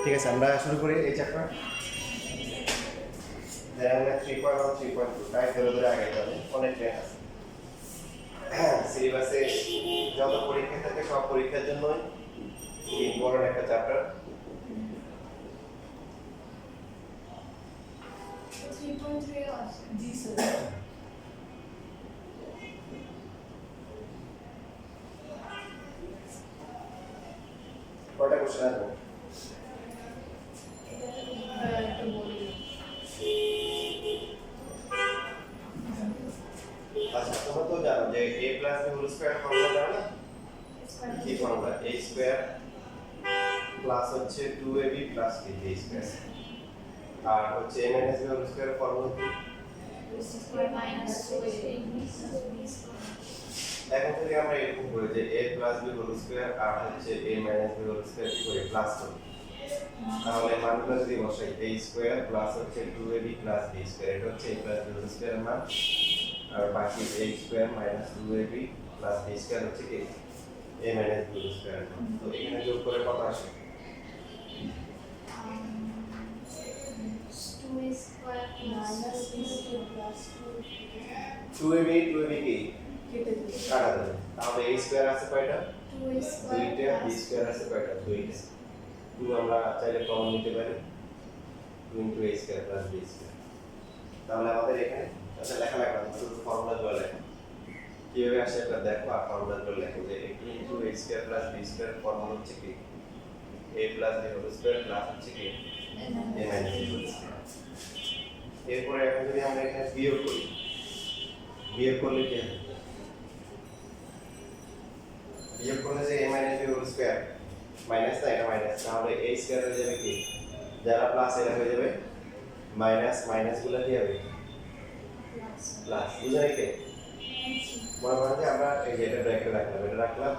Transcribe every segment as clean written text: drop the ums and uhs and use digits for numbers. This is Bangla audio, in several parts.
ঠিক আছে, আমরা শুরু করি এই চ্যাপ্টার। আমরা 3.1 3.2 টাইপ ধরে ধরে আগে যাবে, অনেক ট্রেন আছে সিলেবাসে। যত পরীক্ষা থাকে সব পরীক্ষার জন্য খুব ইম্পর্টেন্ট একটা চ্যাপ্টার। 3.3 আছে জি স্যার। কয়টা কোশ্চেন আসবে? একটু বলি। আচ্ছা, তোমরা তো জানো যে a plus b whole square formula জানো না? কি ফর্মুলা? a স্কয়ার প্লাস হচ্ছে 2ab প্লাস b স্কয়ার, আর হচ্ছে a minus b whole square formula কি? স্কয়ার মাইনাস 2ab এখন থেকে আমরা এরকম করি যে a plus b whole square আর হচ্ছে a minus b whole square কি করে প্লাস করি, তাহলে মানগুলো যদি বসাই a স্কয়ার প্লাস হচ্ছে 2ab প্লাস b স্কয়ার, এটা হচ্ছে a plus b whole square মান, আর বাকি a square minus 2ab plus b square হচ্ছে কি a minus b whole square. তো এখানে যোগ করে কত আসে? 2a square minus 2a plus 2ab কি কেটে দিই। কাটা যাবে, তাহলে a স্কয়ার আছে কয়টা? 2a স্কয়ার দুইটা, b স্কয়ার আছে কয়টা? দুইটা। 2 আমরা চাইলে কমন নিতে পারি, 2 into a square plus b square. তাহলে আমাদের এখানে আচ্ছা লেখা লাগবে না, শুধু ফর্মুলা গুলো লেখা। কিভাবে আসে এটা দেখো, আর ফর্মুলা গুলো লেখো যে 2 into a square plus b square formula হচ্ছে কি a plus b whole square plus হচ্ছে কি a minus b whole square. এরপরে এখন যদি আমরা এখানে বিয়োগ করি, বিয়োগ করলে কি হবে? বিয়োগ করলে যে a minus b whole square minus না, এটা মাইনাস, তাহলে a স্কয়ার হয়ে যাবে কি, যারা প্লাস এরা হয়ে যাবে মাইনাস, মাইনাস গুলো কি হবে প্লাস। বুঝাই কে? মনে করেন যে আমরা এই যে এটা ব্র্যাকেটে রাখলাম, এটা রাখলাম,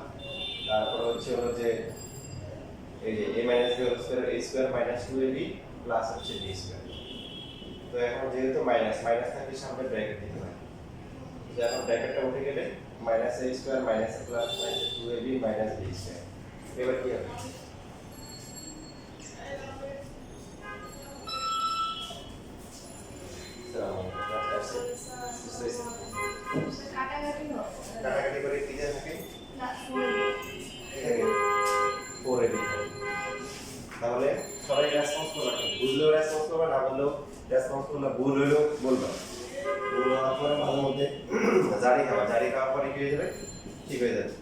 তারপর হচ্ছে হলো যে এই যে a minus b whole square a square minus 2ab plus হচ্ছে b স্কয়ার। তো এখন যেহেতু মাইনাস মাইনাস থাকলে সামনে ব্র্যাকেট দিতে হয়, যে এখন ব্র্যাকেটটা উঠে গেলে minus a square minus plus minus 2ab minus b square. এবার কি হবে? কাটাকাটি হবে কাটাকাটি করে কি যা থাকে? না 4ab থাকে। তাহলে সবাই রেসপন্স করবে, বুঝলেও রেসপন্স করবে, না বললেও রেসপন্স করলে, ভুল হইলেও বলবা। ভুল হওয়ার পরে মাঝে মধ্যে জারি খাওয়ার পরে কি হয়ে যাবে? ঠিক হয়ে যাবে।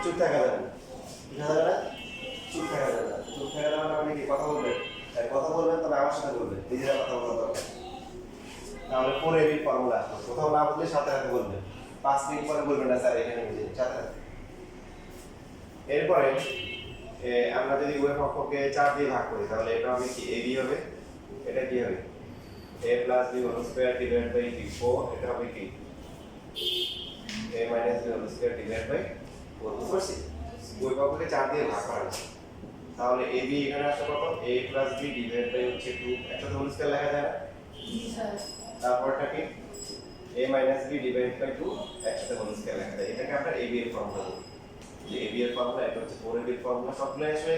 চুপ থাকা যাবে না, চুপ থাকা যাবে না। চুপ থাকা যাবে না মানে কি, কথা বলবে, কথা বলবেন তবে আমার সাথে বলবেন, নিজেরা কথা বলা দরকার। তাহলে 4ab ফর্মুলা আসবে, কোথাও না বললে সাথে সাথে বলবেন, 5 মিনিট পরে বলবেন না স্যার এখানে বুঝে সাথে সাথে। এরপরে আমরা যদি উভয় পক্ষকে 4 দিয়ে ভাগ করি, তাহলে এটা হবে কি ab হবে, এটা কি হবে a plus b whole square divide by 4, এটা হবে কি a minus b whole square divide by 4। বুঝতে পারছি? উভয় পক্ষকে 4 দিয়ে ভাগ করা হয়েছে, তাহলে ab এখানে আসে কত? a plus b divide by হচ্ছে 2, একটা হোল স্কয়ার লেখা যায় না? তারপরটা কি a minus b divide by 2 একসাথে হোল স্কয়ার লেখা যায়। এটাকে আমরা ab এর ফর্মুলা বলি, যে ab এর ফর্মুলা, এটা হচ্ছে 4ab এর ফর্মুলা। সবগুলো আসলে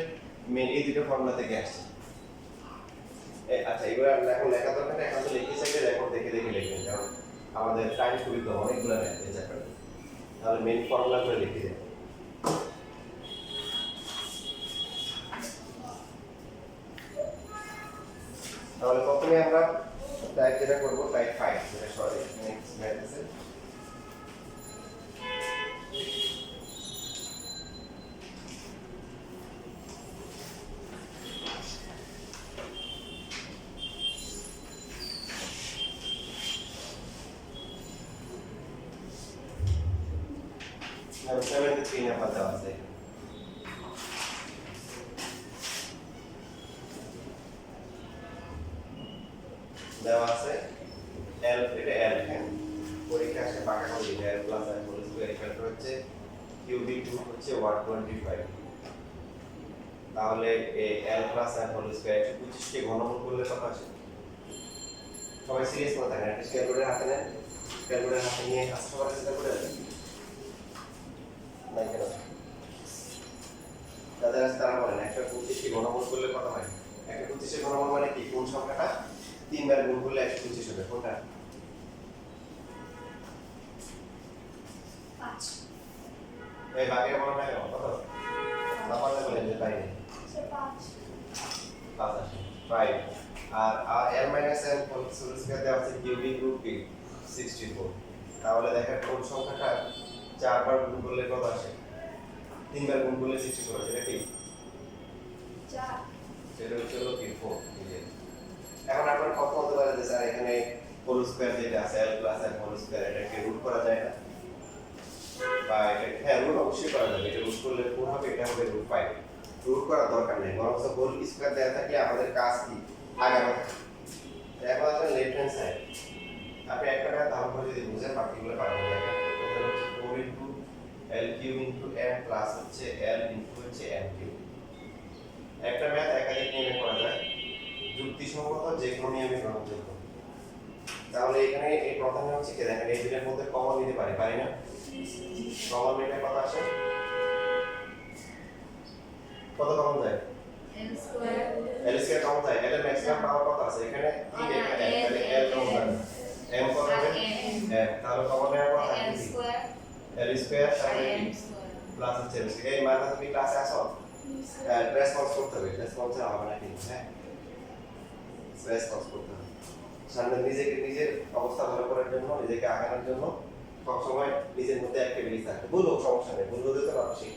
মেন এই দুটো ফর্মুলা থেকে আসছে। আচ্ছা, এগুলো এখন লেখা দরকার না, এখন তো লিখে চাইলে রেকর্ড দেখে দেখে লিখবেন, কারণ আমাদের টাইম খুবই কম, অনেকগুলো ম্যাথ এই চ্যাপ্টারে। তাহলে মেন ফর্মুলা করে লিখে দেন। তাহলে প্রথমে আমরা টাইপ যেটা করব, টাইপ 5, যেটা সরি নেক্সট ম্যাথ আছে। আর 73 নাম্বার দেওয়া আছে। দেওয়া আছে l, এটা l, হ্যাঁ পরীক্ষা আসে পাকা করে দিতে l plus l whole square equal to হচ্ছে কিউবিক রুট হচ্ছে 125। তাহলে l plus l whole square 125 কে ঘনমূল করলে কত আসে? সবাই সিরিয়াস মত থাকেন, একটা ক্যালকুলেটর হাতে নেন, ক্যালকুলেটর হাতে নিয়ে আসতে পারেন, চিন্তা করে নাই কেন যারা আছে তারা বলেন 125 কে ঘনমূল করলে কত হয়? 125 এর ঘনমূল মানে কি? কোন সংখ্যাটা 3 বার গুণ করলে 125 হবে? কোনটা? 5 এই বাকিটা বলো না কেন? কত? না পারলে বলেন যে তাই নেই। 5 আসে 5 আর l minus n whole square দেওয়া আছে কিউবিক রুট কি 64। তাহলে দেখেন কোন সংখ্যাটা 4 বার গুণ করলে কত আসে? 3 বার গুণ করলে 64 আসে, এটা কি? 4 সেটা হচ্ছে হলো কি 4। এখন আপনার কত হতে পারে যে স্যার এখানে হোল স্কয়ার যেটা আছে l plus n whole square এটাকে রুট করা যায় না? বা এটা হ্যাঁ রুট অবশ্যই করা যাবে, এটা রুট করলে 4 হবে, এটা হবে রুট 5। রুট করার দরকার নেই, বরং হোল স্কয়ার দেওয়া থাকলে আমাদের কাজ কি আগানো। এখন আসলে লেফট হ্যান্ড সাইড আপনি একটা ম্যাথ ভালো করে যদি বুঝেন বাকিগুলো পারবেন। দেখেন এটা হচ্ছে 4 into l cube into m plus হচ্ছে l ইনটু হচ্ছে m কিউব। একটা ম্যাথ একাধিক নিয়মে করা যায়, যুক্তিসঙ্গত যে কোনো নিয়মে গ্রহণযোগ্য। তাহলে এখানে এই প্রথমে হচ্ছে কি দেখেন এই দুটোর মধ্যে কমন নিতে পারি না? কমন নিলে কত আসে? কত কমন যায়? n square l square common যায়, l এর ম্যাক্সিমাম পাওয়ার কত আছে এখানে? 3 এখানে তাহলে l কমন যাবে, m কত হবে? তাহলে কমন নেওয়ার পর থাকে n কি? স্কয়ার l স্কয়ার তাহলে n কি স্কয়ার প্লাস হচ্ছে l স্কয়ার। এই মানটা তুমি ক্লাসে আসো, রেসপন্স করতে হবে, রেসপন্স হবে না কিন্তু হ্যাঁ রেসপন্স করতে হবে। সামনে নিজের অবস্থা ভালো করার জন্য, নিজেকে আগানোর জন্য সবসময় নিজের মধ্যে অ্যাক্টিভিটি থাকবে। ভুল হোক সমস্যা নেই, ভুল হতে তো মানুষই,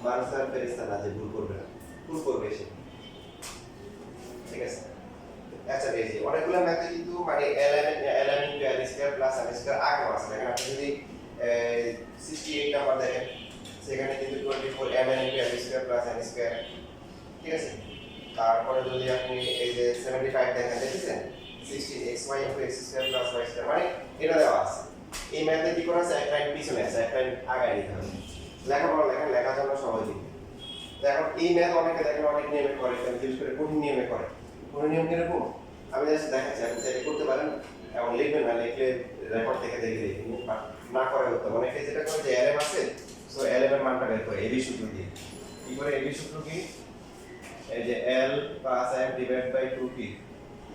মানুষ আর ফেরেশতা না যে ভুল করবে না, ভুল করবে সে, ঠিক আছে? আচ্ছা এই যে অনেকগুলো ম্যাথে কিন্তু মানে ln into l square plus m square আগে আছে। দেখেন আপনি যদি 68 নাম্বার দেখেন সেখানে কিন্তু 24 mn into l square plus m square, ঠিক আছে? তারপরে যদি আপনি এই যে 75 দেখেন, দেখেছেন 16xy into x square plus y square, মানে এটা দেওয়া আছে। এই ম্যাথে কি করা আছে? এক লাইন পিছনে আছে, এক লাইন আগায় নিতে হবে। লেখাপড়া দেখেন, লেখার জন্য সময় দিন। এখন এই ম্যাথ অনেকে দেখেন অনেক নিয়মে করে, বিশেষ করে কঠিন নিয়মে করে। কোন নিয়ম কিরকম আমি জাস্ট দেখাচ্ছি, আপনি চাইলে করতে পারেন এবং লিখবেন না, লিখলে রেকর্ড থেকে দেখে না করে হতো। অনেকে যেটা করে যে lm আছে, সো lm এর মানটা বের করে এবি সূত্র দিয়ে। কি করে এবি সূত্র কি? এই যে l plus m divide by 2 কি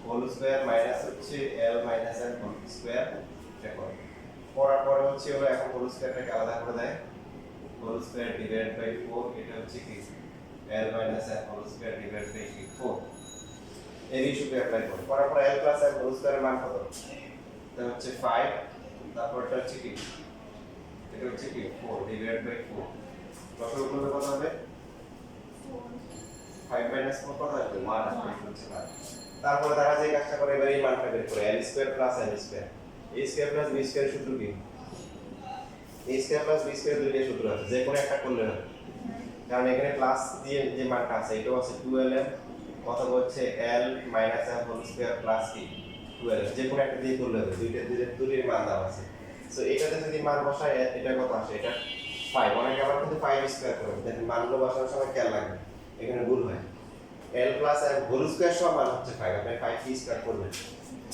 হোল স্কয়ার মাইনাস হচ্ছে l minus m whole square, এটা করে করার পরে হচ্ছে ওরা এখন হোল স্কয়ারটাকে আলাদা করে দেয়, হোল স্কয়ার ডিভাইড বাই 4, এটা হচ্ছে কি l minus m whole square divide by 4। এই সূত্র অ্যাপ্লাই করে করার পর l প্লাস m হোল স্কয়ারের মান কত? এটা হচ্ছে 5, তারপর এটা হচ্ছে কি, এটা হচ্ছে কি 4 ডিভাইড বাই 4। লসাগু করলে কত হবে? 5 মাইনাস 4 কত আসবে? 1 আসবে, হচ্ছে না। তারপরে তারা যে কাজটা করে এবারে এই মানটা বের করে l square plus m square, a square plus b square সূত্র কি? a square plus b square দুইটা সূত্র আছে, যে কোনো একটা করলে হবে। কারণ এখানে প্লাস দিয়ে যে মানটা আছে এটাও আছে 2lm অথবা হচ্ছে l minus m whole square plus কি 12, যে কোনো একটা দিয়ে করলে হবে, দুইটার মান দেওয়া আছে। সো এটাতে যদি মান বসায় এটা কত আসে? এটা 5। অনেকে আবার কিন্তু 5 স্কয়ার করে, দেখেন মানগুলো বসানোর সময় খেয়াল রাখবেন এখানে ভুল হয়। l plus m whole square সমান মান হচ্ছে 5, আপনি 5 কি স্কয়ার করবেন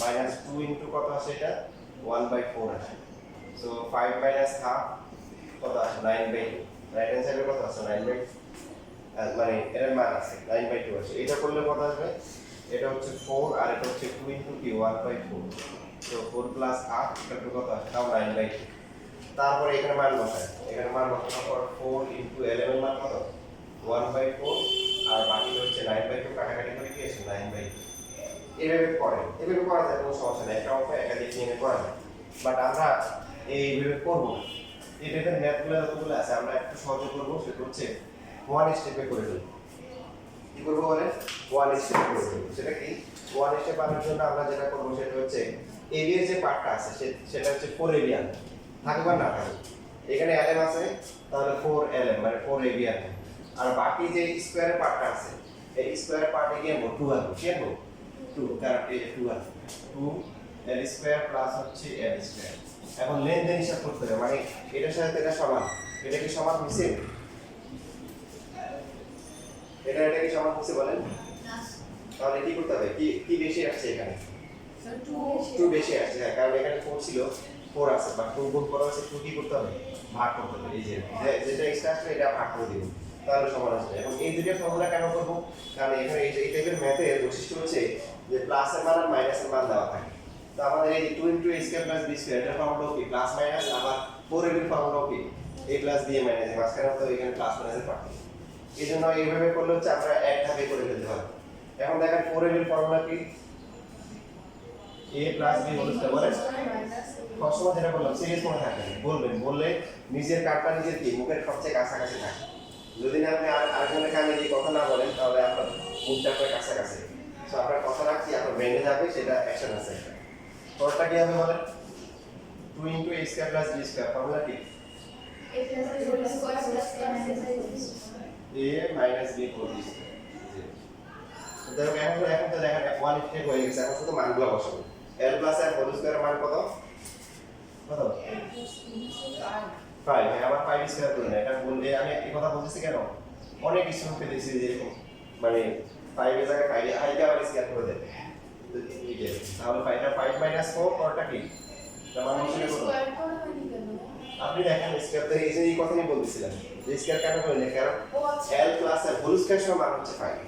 মাইনাস 2 ইনটু কত আসে? এটা 1/4 আসে। সো 5 মাইনাস হাফ কত আসে? 9/2। রাইট হ্যান্ড সাইডে কত আছে? 9/2, মানে এর মান আছে 9/2 আসে। এটা করলে কত আসবে? এটা হচ্ছে 4 আর এটা হচ্ছে 2 ইনটু কি 1/4, তো 4 প্লাস হাফ এটা কত আসে? তাও 9/2। তারপরে এখানে মান বসায়, এখানে মান বসানোর পর 4 ইনটু l এর মান কত? 1/4 আর বাকি হচ্ছে 9/2, কাটাকাটি করে কি আসে? 9/2। এভাবে করা যায়, কোনো সমস্যা নেই, একটা অঙ্ক একাধিক নিয়ে করা যায়। বাট আমরা এইভাবে করব না। এই টাইপের ম্যাথগুলো যতগুলো আছে আমরা একটু সহজে করব, সেটা হচ্ছে ওয়ান স্টেপে করে ফেলব। কি করব বলেন? ওয়ান স্টেপে করে ফেলব। সেটা কি? ওয়ান স্টেপ আনার জন্য আমরা যেটা করব সেটা হচ্ছে এরিয়ার যে পার্টটা আছে সেটা হচ্ছে 4 এরিয়া থাকবে না থাকবে। এখানে lm আছে তাহলে 4lm মানে 4 এরিয়া, আর বাকি যে স্কয়ারের পার্টটা আছে এই স্কয়ারের পার্টে কি আনবো? 2 আনবো। কি আনবো? 2, কারণ এই 2 আছে 2 l স্কয়ার প্লাস হচ্ছে l স্কয়ার। এখন লেনদেন হিসাব করতে হবে, মানে এটার সাথে এটা সমান, এটা কি সমান হচ্ছে? এটা কি সমান হচ্ছে বলেন? তাহলে কি করতে হবে? কি বেশি আসছে এখানে? 2 বেশি আসছে, হ্যাঁ, কারণ এখানে 4 ছিল, 4 আছে, বাট 2 গুণ করা হচ্ছে 2 কি করতে হবে? ভাগ করতে হবে। এই যে যেটা এক্সট্রা আসলে এটা ভাগ করে দিব। তাহলে সমান আসবে। এখন এই দুটো ফর্মুলা কেন করব? কারণ এখানে এই টাইপের ম্যাথের বৈশিষ্ট্য হচ্ছে যে প্লাসের মান আর মাইনাসের মান দেওয়া থাকে। তো আমাদের এই 2 * a square plus b square এর ফর্মুলা কি প্লাস মাইনাস, আবার 4ab এর ফর্মুলা কি a plus b minus a, মাঝখানে তো এখানে প্লাস মাইনাসের পার্থক্য। এইজন্য এইভাবে করলে হচ্ছে আমরা এক ধাপে করে ফেলতে পারবো। এখন দেখেন 4ab এর ফর্মুলা কি a plus b whole square বলে সবসময় যেটা বললাম সিরিয়াস মনে থাকবেন, বলবেন, বললে নিজের কাটটা নিজের কি মুখের সবচেয়ে কাছাকাছি থাকে। যদি না আপনি আরেকজনের কানে দিয়ে কথা না বলেন তাহলে আপনার মুখটা আপনার কাছাকাছি, তো আপনার কথা রাখছি আপনার ব্রেনে যাবে, সেটা অ্যাকশন আছে একটা। পরটা কি হবে বলেন? 2 * a square plus b square formula কি a plus b whole square plus a minus b whole square a minus b whole square. দেখো এখন তো দেখেন 1 স্টেপ হয়ে গেছে, এখন শুধু মানগুলো বসাবো। l plus r whole square মান কত? কত? 5। হ্যাঁ, আবার 5 স্কয়ার করে না, এটা বললে আমি এই কথা বলতেছি কেন? অনেক স্টুডেন্টকে দেখছি যে এরকম মানে 5 এর জায়গায় 5 হাইটা আবার স্কয়ার করে দেবে। তো এই যে তাহলে 5 - 4 পরটা কি? তার মানে হচ্ছে কত? square করা হয়নি কেন? আপনি দেখেন স্কয়ার তো এই কথা নিয়ে বলতেছিলাম যে স্কয়ার কেন করে না, কারণ ও আচ্ছা। l plus r whole square সমান মান হচ্ছে 5।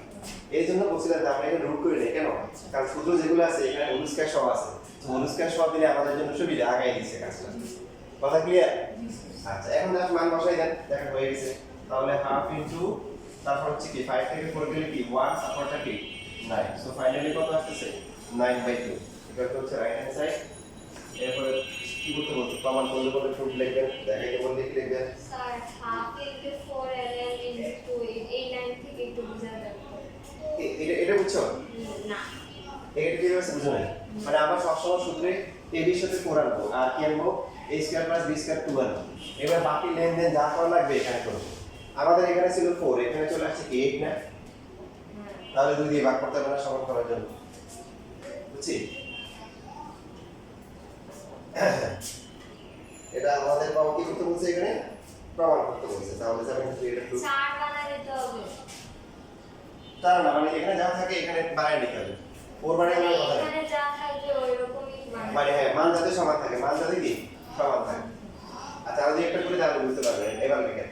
এই জন্য বলছিলাম যে আমরা এখানে রুট করে নেই কেন, কারণ সূত্র যেগুলো আছে এখানে হোল স্কয়ার সহ আছে, তো হোল স্কয়ার সহ দিলে আমাদের জন্য সুবিধা, আগাই দিচ্ছে কাজটা। কথা ক্লিয়ার? আচ্ছা, এখন জাস্ট মান বসাই দেন, দেখেন হয়ে গেছে। তাহলে হাফ ইনটু তারপর হচ্ছে কি 5 থেকে 4 গেলে কি 1, তারপরটা কি 9, সো ফাইনালি কত আসছে 9/2। এটা হচ্ছে রাইট হ্যান্ড সাইড। এরপরে কি করতে বলছো? প্রমাণ করলে বলে প্রুফ লিখবেন, দেখাইতে বললে কি লিখবেন? স্যার হাফ ইনটু 4 ইনটু 8 এই লাইন থেকে একটু বুঝা যাবে এটা বুঝছো? না এটা কি হচ্ছে বুঝো না? মানে আমরা সবসময় সূত্রে ab এর সাথে 4 আনবো আর কি আনবো a square plus b square 2 আনবো। এবার বাকি লেনদেন যা করা লাগবে এখানে করব। আমাদের এখানে ছিল 4, এখানে চলে আসছে 8 না, তাহলে 2 দিয়ে ভাগ করতে হবে না সমান করার জন্য, বুঝছি? এটা আমাদের প্রমাণ কি করতে বলছে এখানে? প্রমাণ করতে বলছে। তাহলে 7 এটা 2 চার বানায় দিতে হবে তার না, মানে এখানে যা থাকে এখানে বানায় নিতে হবে। 4 বানায় মানে কথা না। এখানে যা থাকবে ওইরকমই মানে হ্যাঁ, মান যাতে সমান থাকে, মান যাতে কি সমান থাকে। আচ্ছা, আমি একটা করে তাহলে বুঝতে পারবেন। এবার লিখেন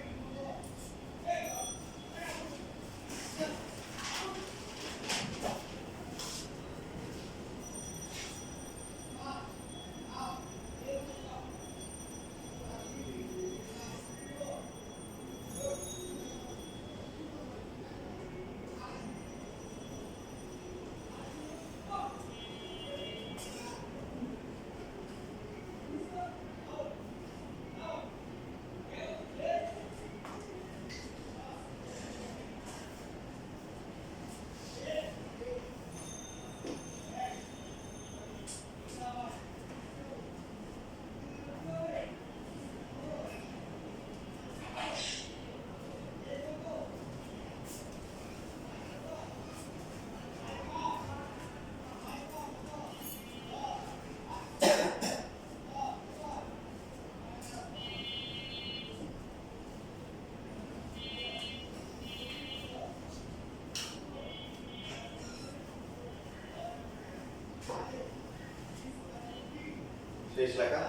শেষ লেখা।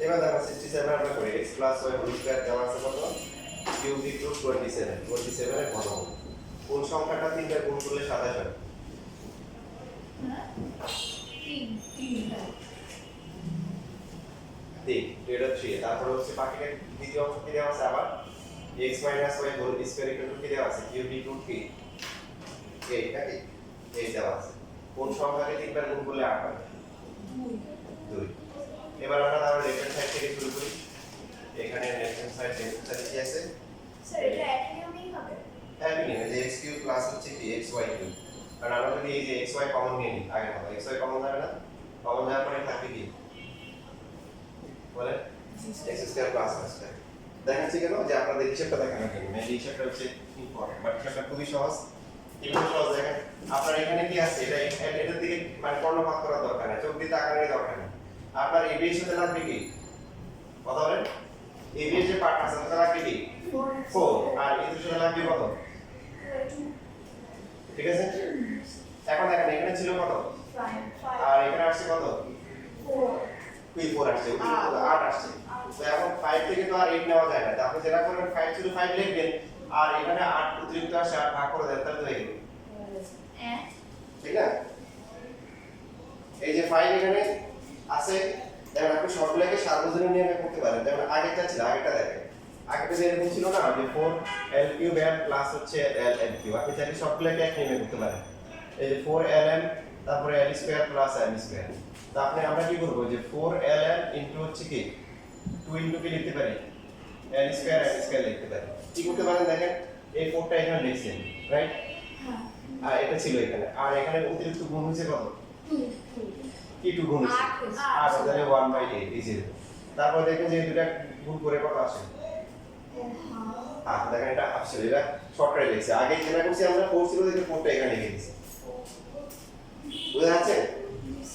এবার দেখো 67 আমরা করি x plus y whole square দেওয়া আছে কত? কিউবিক রুট 27 এর ঘনমূল। কোন সংখ্যাটা 3 দিয়ে গুণ করলে 27 হয়? তিন, এটা 3। তারপর হচ্ছে বাকিটা দ্বিতীয় অংশ কি দেওয়া আছে আবার x - y whole square equal to কি দেওয়া আছে? কিউবিক রুট কি 8 নাকি 8 দেওয়া আছে। কোন সংখ্যাকে 3 বার গুণ করলে 8 হয়? 2। এবার আমরা তাহলে লেফট এখানে লেফট হ্যান্ড সাইড কি আছে স্যার এটা একই নিয়মেই হবে একই নিয়ম যে x কিউব প্লাস হচ্ছে কি xy কিউব কারণ আমরা যদি এই যে xy কমন নিয়ে নিই আগে হবে xy কমন যাবে না কমন যাওয়ার পরে থাকবে কি বলে x square plus y square দেখাচ্ছি কেন যে আপনাদের হিসাবটা দেখানোর জন্য এই হিসাবটা হচ্ছে ইম্পর্টেন্ট বাট হিসাবটা খুবই সহজ এগুলো সহজ দেখেন আপনার এখানে কি আছে এটা এটার দিকে মানে কর্ণপাত করার দরকার নেই চোখ দিয়ে তাকানোর দরকার নেই আপনার এই এর সাথে লাগবে কি কথা বলেন এই এর যে পার্ট আছে সেটা লাগবে কি 4 আর এর সাথে লাগবে কত ঠিক আছে এখন দেখেন এখানে ছিল কত 5 আর এখানে আসছে কত 4 4 আসছে 8 আসছে তো এখন 5 থেকে তো আর 8 নেওয়া যায় না তো আপনি যেটা করবেন 5 ছিল 5 লিখবেন আর এখানে 8 অতিরিক্ত আসে 8 ভাগ করে দেন তাহলে হয়ে গেল ঠিক না এই যে 5 এখানে আছে যেমন আপনি সবগুলোকে সার্বজনীন নিয়মে করতে পারেন যেমন আগেরটা ছিল আগেরটা দেখেন আগেরটা যে এরকম ছিল না যে 4 l কিউব n প্লাস হচ্ছে l n কিউব আপনি চাইলে সবগুলোকে এক নিয়মে করতে পারেন এই যে 4 ln তারপরে l square plus m square তো আপনি আমরা কি করব যে 4 ln ইনটু হচ্ছে কি 2 ইনটু কি লিখতে পারি l স্কয়ার m স্কয়ার লিখতে পারি কি করতে পারেন দেখেন এই 4টা এখানে লিখছেন রাইট আর এটা ছিল এখানে আর এখানে অতিরিক্ত গুণ হচ্ছে কত 2 কি 2 গুণ হচ্ছে 8 তাহলে 1/8 এই যে তারপর দেখেন যে দুটো গুণ করে কত আসে দেখেন এটা আসছে এটা শর্টকাটে লিখছে আগে যেটা করছি আমরা 4 ছিল দেখে 4টা এখানে লিখে দিয়েছি বুঝা যাচ্ছে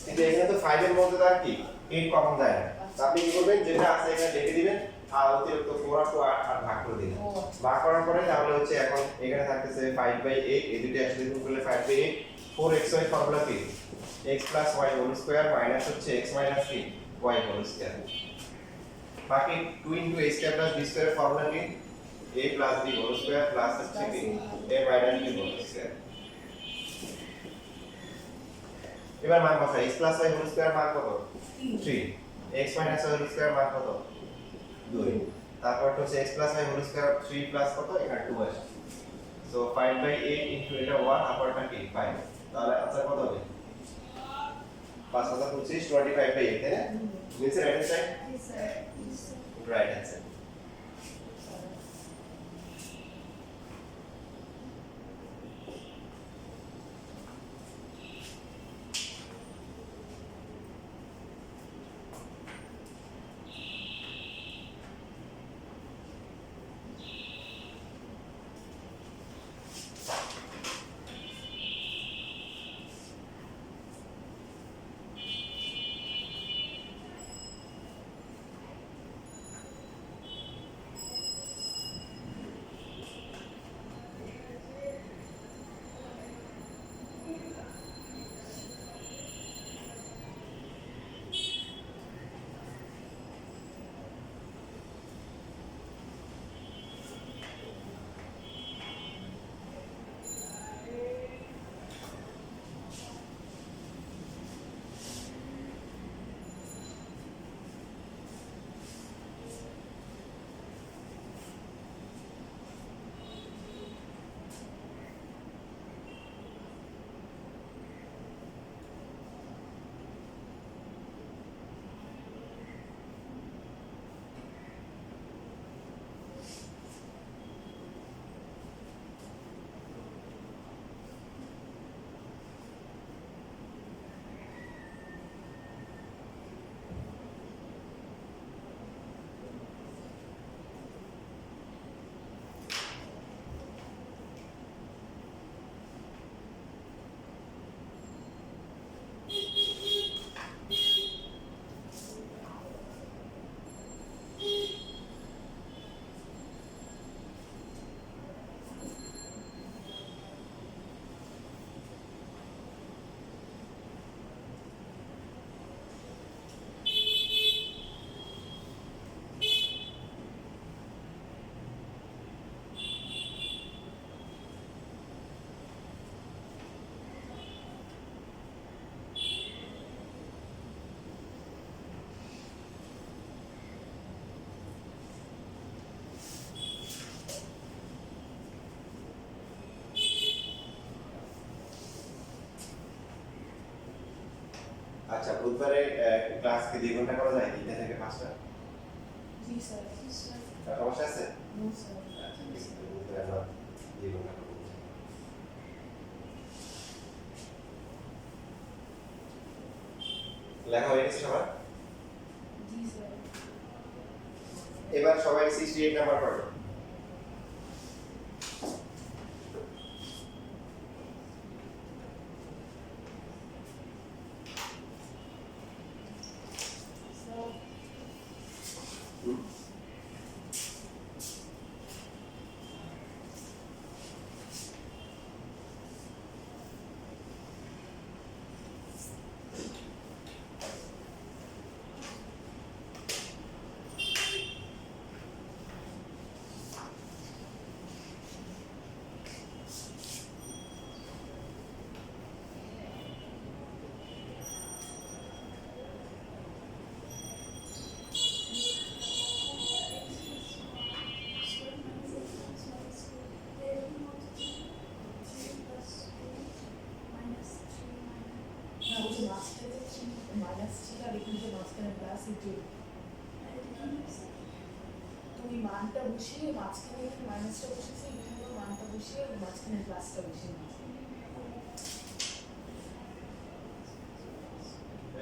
কিন্তু এখানে তো 5 এর মধ্যে তো আর কি 8 কমন যায় না তো আপনি কি করবেন যেটা আছে এখানে লিখে দিবেন আর অতিরিক্ত 4 আর 2 আর ভাগ করে দিবেন ভাগ করার পরে তাহলে হচ্ছে এখন এখানে থাকতেছে 5/8 এই দুটো একসাথে গুণ করলে 5/8 4xy ফর্মুলা কি x y whole square minus হচ্ছে x মাইনাস কি y হোল স্কয়ার বাকি 2 a square plus b square এর ফর্মুলা কি a plus b whole square plus হচ্ছে কি a minus b whole square এবার মান কত x plus y whole square মান কত 3 x minus y whole square মান কত 2 তারপর হচ্ছে x plus y whole square 3 plus কত এখানে 2 আসে সো 5/8 ইনটু এটা 1 আপারটা কি 5 তাহলে आंसर কত হবে 5/25 25/8 তাই না নিচে right hand side right hand side আচ্ছা বুধবারে ক্লাস কি 2 ঘন্টা করা যায় 3টা থেকে 5টা জি স্যার। আর সমস্যা আছে? No sir. আচ্ছা ঠিক আছে, তাহলে আমরা জীবনটা করবো। লেখা হয়ে গেছে সবার? জি স্যার। এবার সবাই 68 নাম্বার পড়ো। স্যার না ওই যে মাঝখানে মাইনাস ছিল আর এখানে যে মাঝখানে প্লাস ইটু তুমি মানটা বসিয়ে মাঝখানে এখানে মাইনাসটা বসেছি এখানে মানটা বসিয়ে মাঝখানে প্লাসটা বসিয়ে নিয়েছি।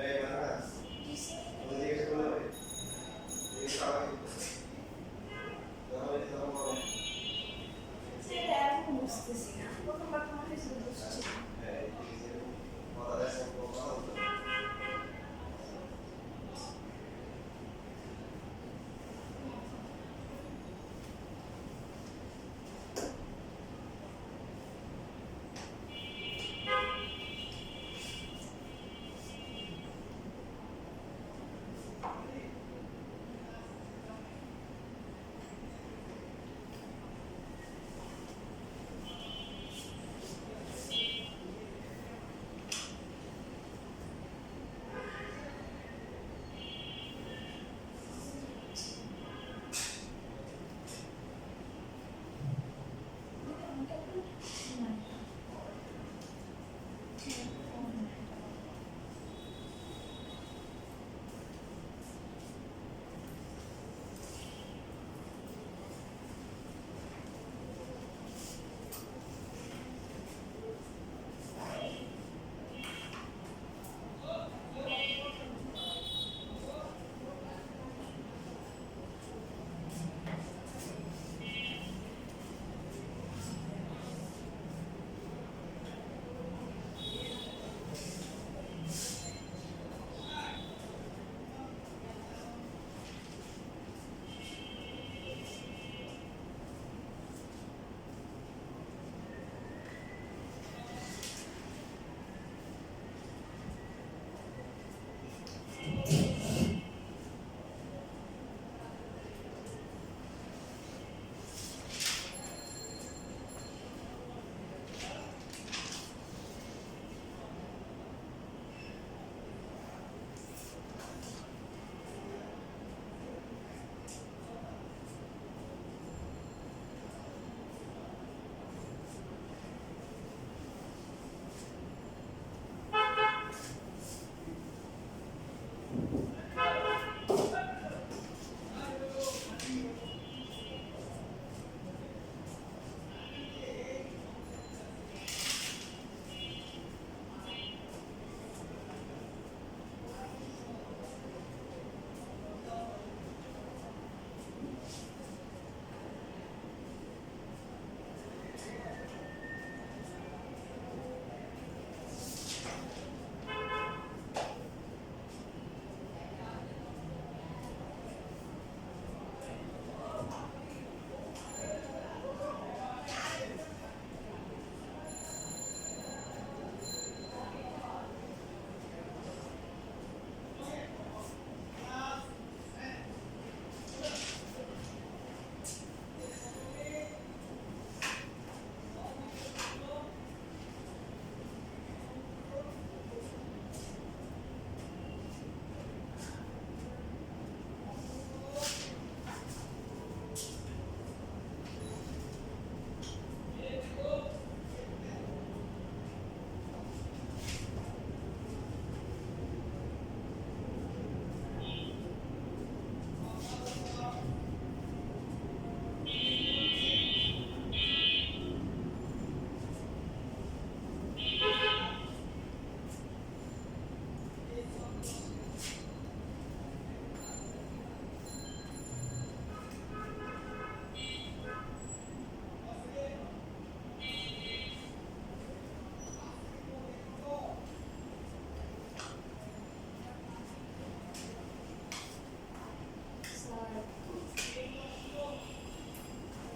এই মানা তুমি জিজ্ঞেস করলে হবে? এই সবাই তাহলে তো হবে। সেটা এখন বুঝতেছি না প্রথমবার তোমার কাছে বুঝছি হ্যাঁ, এই যে কথা দেখো কথা বলতে।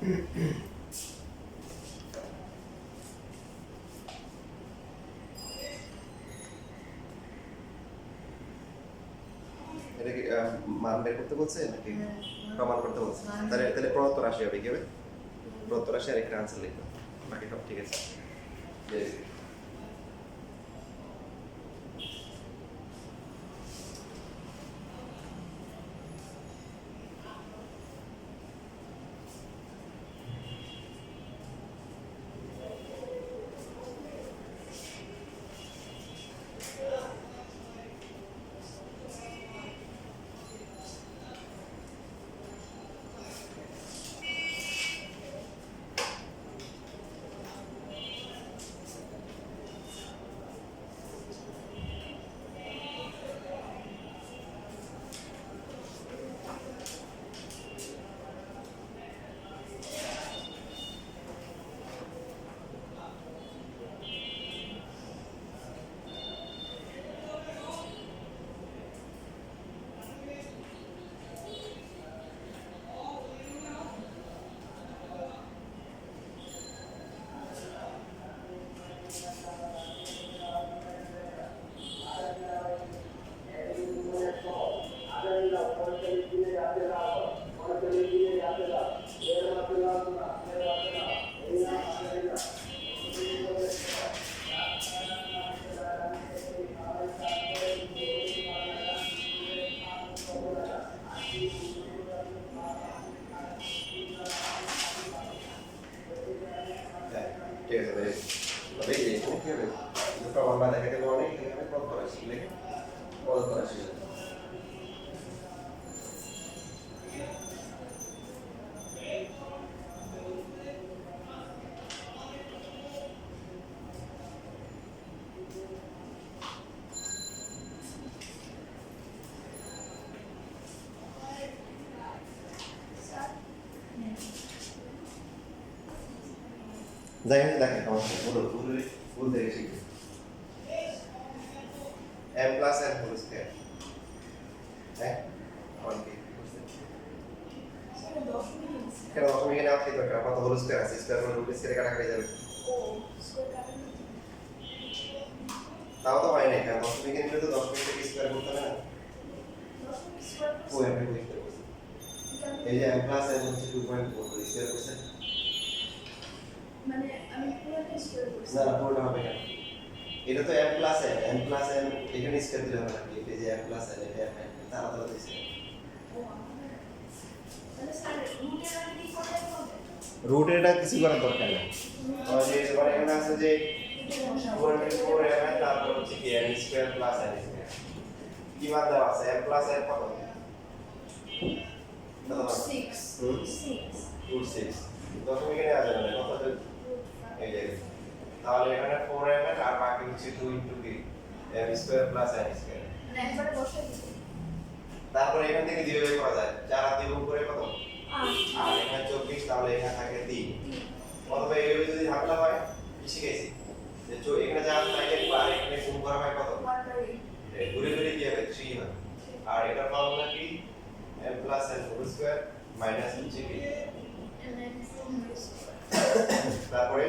এটা কি মান বের করতে বলছে নাকি প্রমাণ করতে বলছে? তাহলে তাহলে প্রদত্ত রাশি হবে কি হবে? প্রদত্ত রাশি আর একটা আনসার লিখবো, বাকি সব ঠিক আছে। Yes. ঠিক আছে ভাই, তবে এই যে এখানে কি হবে, দুটো আমরা দেখাতে পারবো না, এখানে প্রদত্ত রাশি লিখে প্রদত্ত রাশি যাই হোক দেখেন সমস্যা বলো, ভুল থেকে শিখবে। m plus n whole square, হ্যাঁ অন কি স্যার দশমিক কেন দশমিকে নেওয়া কি দরকার? কত হোল স্কয়ার আছে, স্কয়ার করলে রুট স্কয়ারে কাটাকাটি যাবে, ও স্কয়ার কাটেন তাও তো হয় না। কেন দশমিকে নিলে তো দশমিক থেকে স্কয়ার করতে হবে না? দশমিক স্কয়ার ও আমি বুঝতে পারছি। এই যে m প্লাস n হচ্ছে 2.4 স্কয়ার করছে মানে আমি পুরোটা স্কয়ার করছি না, না পুরোটা হবে কেন? এটা তো m প্লাস n এখানে স্কয়ার দিলে হবে না, এই যে m প্লাস n এটা m তারা তারা দিছে। ও তাহলে স্যার রুটের আগে কি করতে হবে রুট এটা কিছু করার দরকার নেই। আর যে মানে এখানে আছে যে 24 m তারপর হচ্ছে কি n square plus n square কি মান দেওয়া আছে? m প্লাস n কত? কত? 6 হুম? 6 রুট 6 দশমিকে নেওয়া যাবে না, কত হবে? এই যে তাহলে এখানে 4m আর বাকি হচ্ছে 2 ইনটু কি m square plus n square. মানে একবারে বসাই দিতে তারপর এখান থেকে দিয়ে বের করা যায় 4 আর 2 গুণ করে কত? 8 আর এখানে 24, তাহলে এখানে থাকে 3। অথবা এইভাবে যদি ভাগলা হয় কি শিখেছি যে এখানে যা থাকে আর এখানে গুণ করা হয় কত? 1/8 ঘুরে ঘুরে কি হবে? 3 হবে। আর এটার ফর্মুলা কি? m plus n whole square minus হচ্ছে কি and then from this তারপরে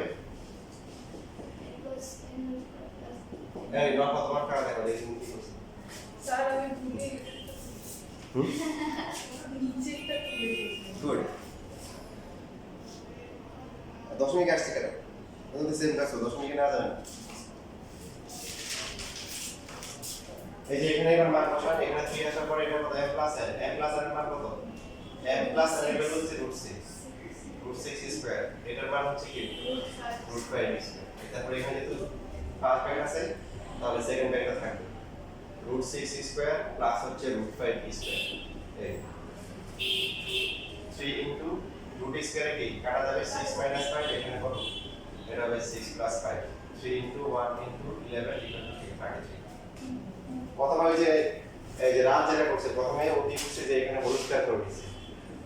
plus n plus এই নট কতবার কাটা দেখো দেখুন কি করছে। স্যার আমি ভুলে গেছি নিচেটা ভুলে গেছি গুড। দশমিক আসছে কেন? তুমি সেম কাজ করো, দশমিকে না যাবে না। এই যে এখানে এবার মান বসান, এখানে 3 আসার পরে এটা কত? m plus n, m plus n এর মান কত? m প্লাস n এর ভ্যালু হচ্ছে √6 স্কয়ার, এটার মান হচ্ছে কি √5 স্কয়ার। তারপরে এখানে যেহেতু ফার্স্ট ব্র্যাকেট আছে তাহলে সেকেন্ড ব্র্যাকেট থাকবে √6 স্কয়ার প্লাস হচ্ছে √5 স্কয়ার। এই 3 ইনটু রুট স্কয়ারে কি কাটা যাবে 6 মাইনাস 5, এখানে কত? এটা হবে 6 plus 5, 3 into 1 into 11 equal to 33। প্রথমে ওই যে এই যে রাত যেটা করছে প্রথমে ওটি করছে যে এখানে হোল স্কয়ার করে দিয়েছে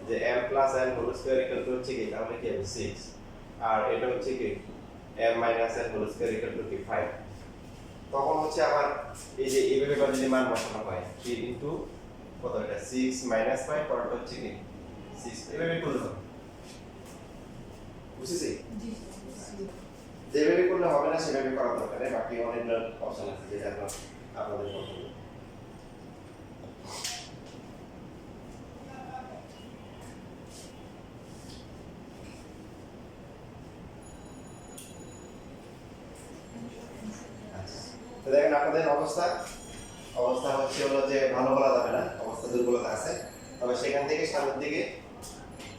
যে m plus n whole square equal to হচ্ছে কি, তাহলে কি হবে 6, আর এটা হচ্ছে কি m minus n whole square equal to কি 5। তখন হচ্ছে আবার এই যে এইভাবে করে যদি মান বসানো হয় 3 ইনটু কত, এটা 6 মাইনাস 5, পরটা হচ্ছে কি 6, এভাবে করলে হবে। বুঝেছি? জি স্যার। যেভাবে করলে হবে না সেভাবে করার দরকার নেই, বাকি অনেকগুলো অপশন আছে যেটা আপনাদের পছন্দ। তো দেখেন আপনাদের অবস্থা হচ্ছে হলো যে ভালো বলা যাবে না, অবস্থা দুর্বলতা আছে, তবে সেখান থেকে সামনের দিকে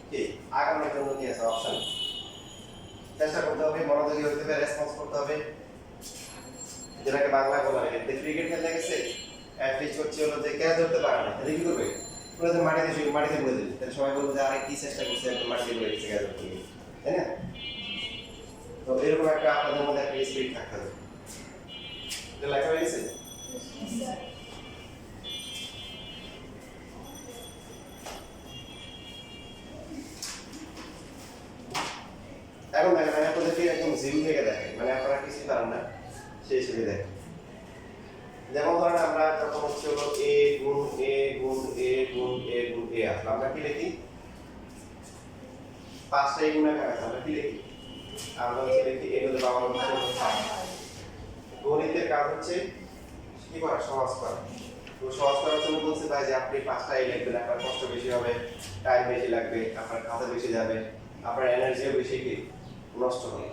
কি আগানোর জন্য কি আছে অপশন, চেষ্টা করতে হবে, মনোযোগী হতে হবে, রেসপন্স করতে হবে, যেটাকে বাংলায় বলা হয় ক্রিকেট খেলতে গেছে অ্যাটলিস্ট হচ্ছে হলো যে ক্যাচ ধরতে পারে না, তাহলে কি করবে, পুরো যে মাটিতে পড়ে দেবে, তাহলে সবাই বলবে যে আরে কি চেষ্টা করছে, একদম মাটিতে পড়ে গেছে ক্যাচ ধরতে গিয়ে, তাই না? তো এরকম একটা আপনাদের মধ্যে একটা স্পিরিট থাকতে হবে। এটা লেখা হয়ে গেছে? এখন দেখেন আমি আপনাদেরকে একদম জিরো থেকে দেখাই, মানে আপনারা কিছুই পারেন না সেই হিসেবে দেখেন। যেমন ধরেন আমরা যখন হচ্ছে হলো a গুণ a গুণ a গুণ a গুণ a আসলে আমরা কি লিখি, পাঁচটা a গুণ আছে আমরা কি লিখি, আমরা হচ্ছে লিখি a টু দ্য পাওয়ার হচ্ছে 5। গণিতের কাজ হচ্ছে কি করা, সহজ করা। তো সহজ করার জন্য বলছে ভাই যে আপনি পাঁচটা a লিখবেন, আপনার কষ্ট বেশি হবে, টাইম বেশি লাগবে, আপনার খাতা বেশি যাবে, আপনার এনার্জিও বেশি কি নষ্ট হবে।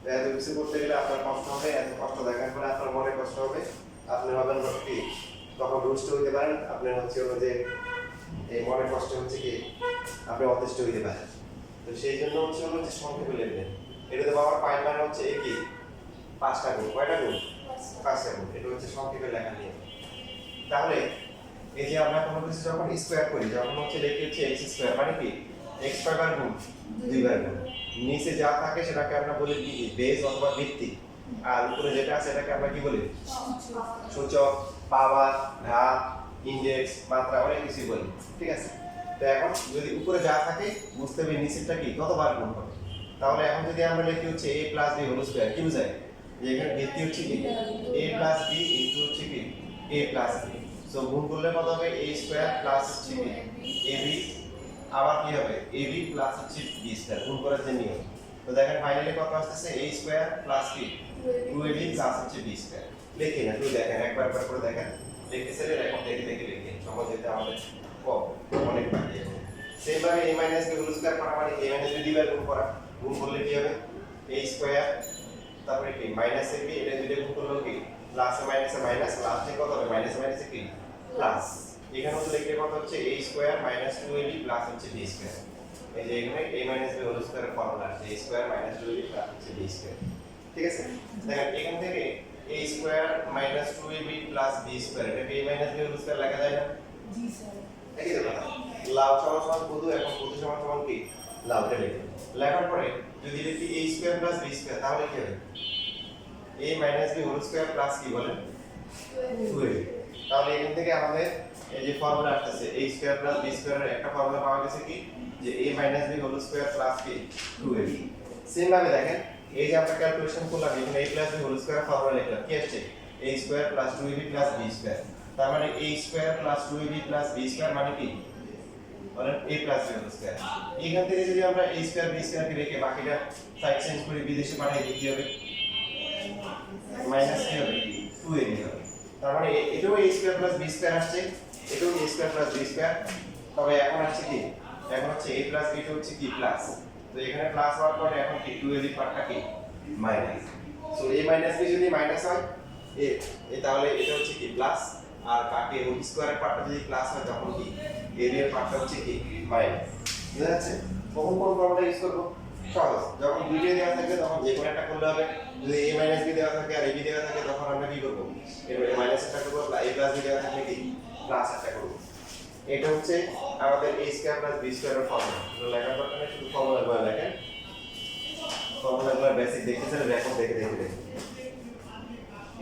তো এত কিছু করতে গেলে আপনার কষ্ট হবে, এত কষ্ট দেখার পরে আপনার মনে কষ্ট হবে, আপনি ভাবেন কি তখন রুষ্ট হইতে পারেন, আপনি হচ্ছে হলো যে এই মনে কষ্ট হচ্ছে কি আপনি অতিষ্ঠ হইতে পারেন। তো সেই জন্য হচ্ছে হলো যে সংক্ষেপে লিখবেন। এটাতে বাবার পাই মানে হচ্ছে এই কি পাঁচটা গুণ, কয়টা গুণ, পাঁচটা গুণ, এটা হচ্ছে সংক্ষেপে লেখা নিয়ম। তাহলে এই যে আমরা কোনো কিছু যখন স্কয়ার করি, যখন হচ্ছে লিখি হচ্ছে x স্কয়ার মানে কি x কয়বার গুণ, দুইবার গুণ, নিচে যা থাকে সেটাকে আমরা বলি কি বেস অথবা ভিত্তি, আর উপরে যেটা আছে সেটাকে আমরা কি বলি সূচক, পাওয়ার, ঘাত, ইনডেক্স, মাত্রা, অনেক কিছু বলি, ঠিক আছে? তো এখন যদি উপরে যা থাকে বুঝতে হবে নিচেরটা কি কতবার গুণ হবে। তাহলে এখন যদি আমরা লিখি হচ্ছে a plus b whole square, কি বোঝায় যে এখানে ভিত্তি হচ্ছে কি a প্লাস b ইনটু হচ্ছে কি a প্লাস b, সো গুণ করলে কত হবে a স্কয়ার প্লাস হচ্ছে কি ab, আবার কি হবে ab প্লাস হচ্ছে b স্কয়ার, গুণ করার যে নিয়ম। তো দেখেন ফাইনালি কত আসছে a স্কয়ার প্লাস কি 2ab প্লাস হচ্ছে b স্কয়ার। লিখি না, তুই দেখেন একবার করে দেখেন, লিখতেছেন এখন দেখে লিখেন, সমাজ যেতে আমাদের কম অনেক বাকি আছে। সেম ভাবে a minus b whole square করা মানে a মাইনাস b দুইবার গুণ করা, গুণ করলে কি হবে a স্কয়ার তারপরে কি মাইনাস ab, এটা দুইটা গুণ করলে কি প্লাস মাইনাসে মাইনাস, লাস্টে কত হবে মাইনাসে মাইনাসে কি প্লাস, এখানে হচ্ছে লিখলে কত হচ্ছে a square minus 2ab plus হচ্ছে b স্কয়ার। এই যে এখানে a মাইনাস b হোল স্কয়ারের ফর্মুলা আছে a square minus 2ab plus হচ্ছে b স্কয়ার, ঠিক আছে? দেখেন এখান থেকে a square minus 2ab plus b square, এটা a minus b whole square লেখা যায় না? জি স্যার। একই তো কথা, লাভ সমান সমান কত, এখন কত সমান সমান কি লাভটা লিখে লেখার পরে যদি লিখি a square plus b square, তাহলে কি হবে a minus b whole square plus কি বলেন 2ab। তাহলে এখান থেকে আমাদের এই যে ফর্মুলা আসছে a স্কয়ার প্লাস b স্কয়ারের একটা ফর্মুলা পাওয়া গেছে কি যে a minus b whole square plus কি 2ab। সেম ভাবে দেখেন এই যে আমরা ক্যালকুলেশন করলাম, এখানে a plus b whole square formula লিখলাম, কি আসছে a square plus 2ab plus b square, তার মানে a square plus 2ab plus b square মানে কি বলেন a plus b whole square. এখান থেকে যদি আমরা a স্কয়ার b স্কয়ার কে রেখে বাকিটা সাইড চেঞ্জ করে বিদেশে পাঠিয়ে দিই কি হবে মাইনাস কি হবে 2ab হবে। তার মানে এটাও a square plus b square আসছে, এটাও a square plus b square, তবে এখন আসছে কি এখন হচ্ছে a প্লাস b টা হচ্ছে কি প্লাস, তো এখানে প্লাস হওয়ার পরে এখন কি 2ab পার্টটা কি minus, so a minus b যদি মাইনাস হয় এ তাহলে এটা হচ্ছে কি প্লাস, আর বাকি রুট স্কয়ারের পার্টটা যদি প্লাস হয় তখন কি ab এর পার্টটা হচ্ছে কি মাইনাস। বুঝা যাচ্ছে? কখন কোন ফর্মুলা ইউজ করব? সহজ, যখন দুইটাই দেওয়া থাকবে তখন যে কোনো একটা করলে হবে, যদি a মাইনাস b দেওয়া থাকে আর ab দেওয়া থাকে তখন আমরা কি করব এর মাইনাস একটা করব, a প্লাস b দেওয়া থাকলে কি প্লাস একটা করব। এটা হচ্ছে আমাদের a স্কয়ার প্লাস b স্কয়ারের ফর্মুলা, তো লেখার দরকার নেই, শুধু ফর্মুলাগুলো লেখেন, ফর্মুলাগুলো বেসিক দেখতেছেন রেকর্ড দেখে দেখে।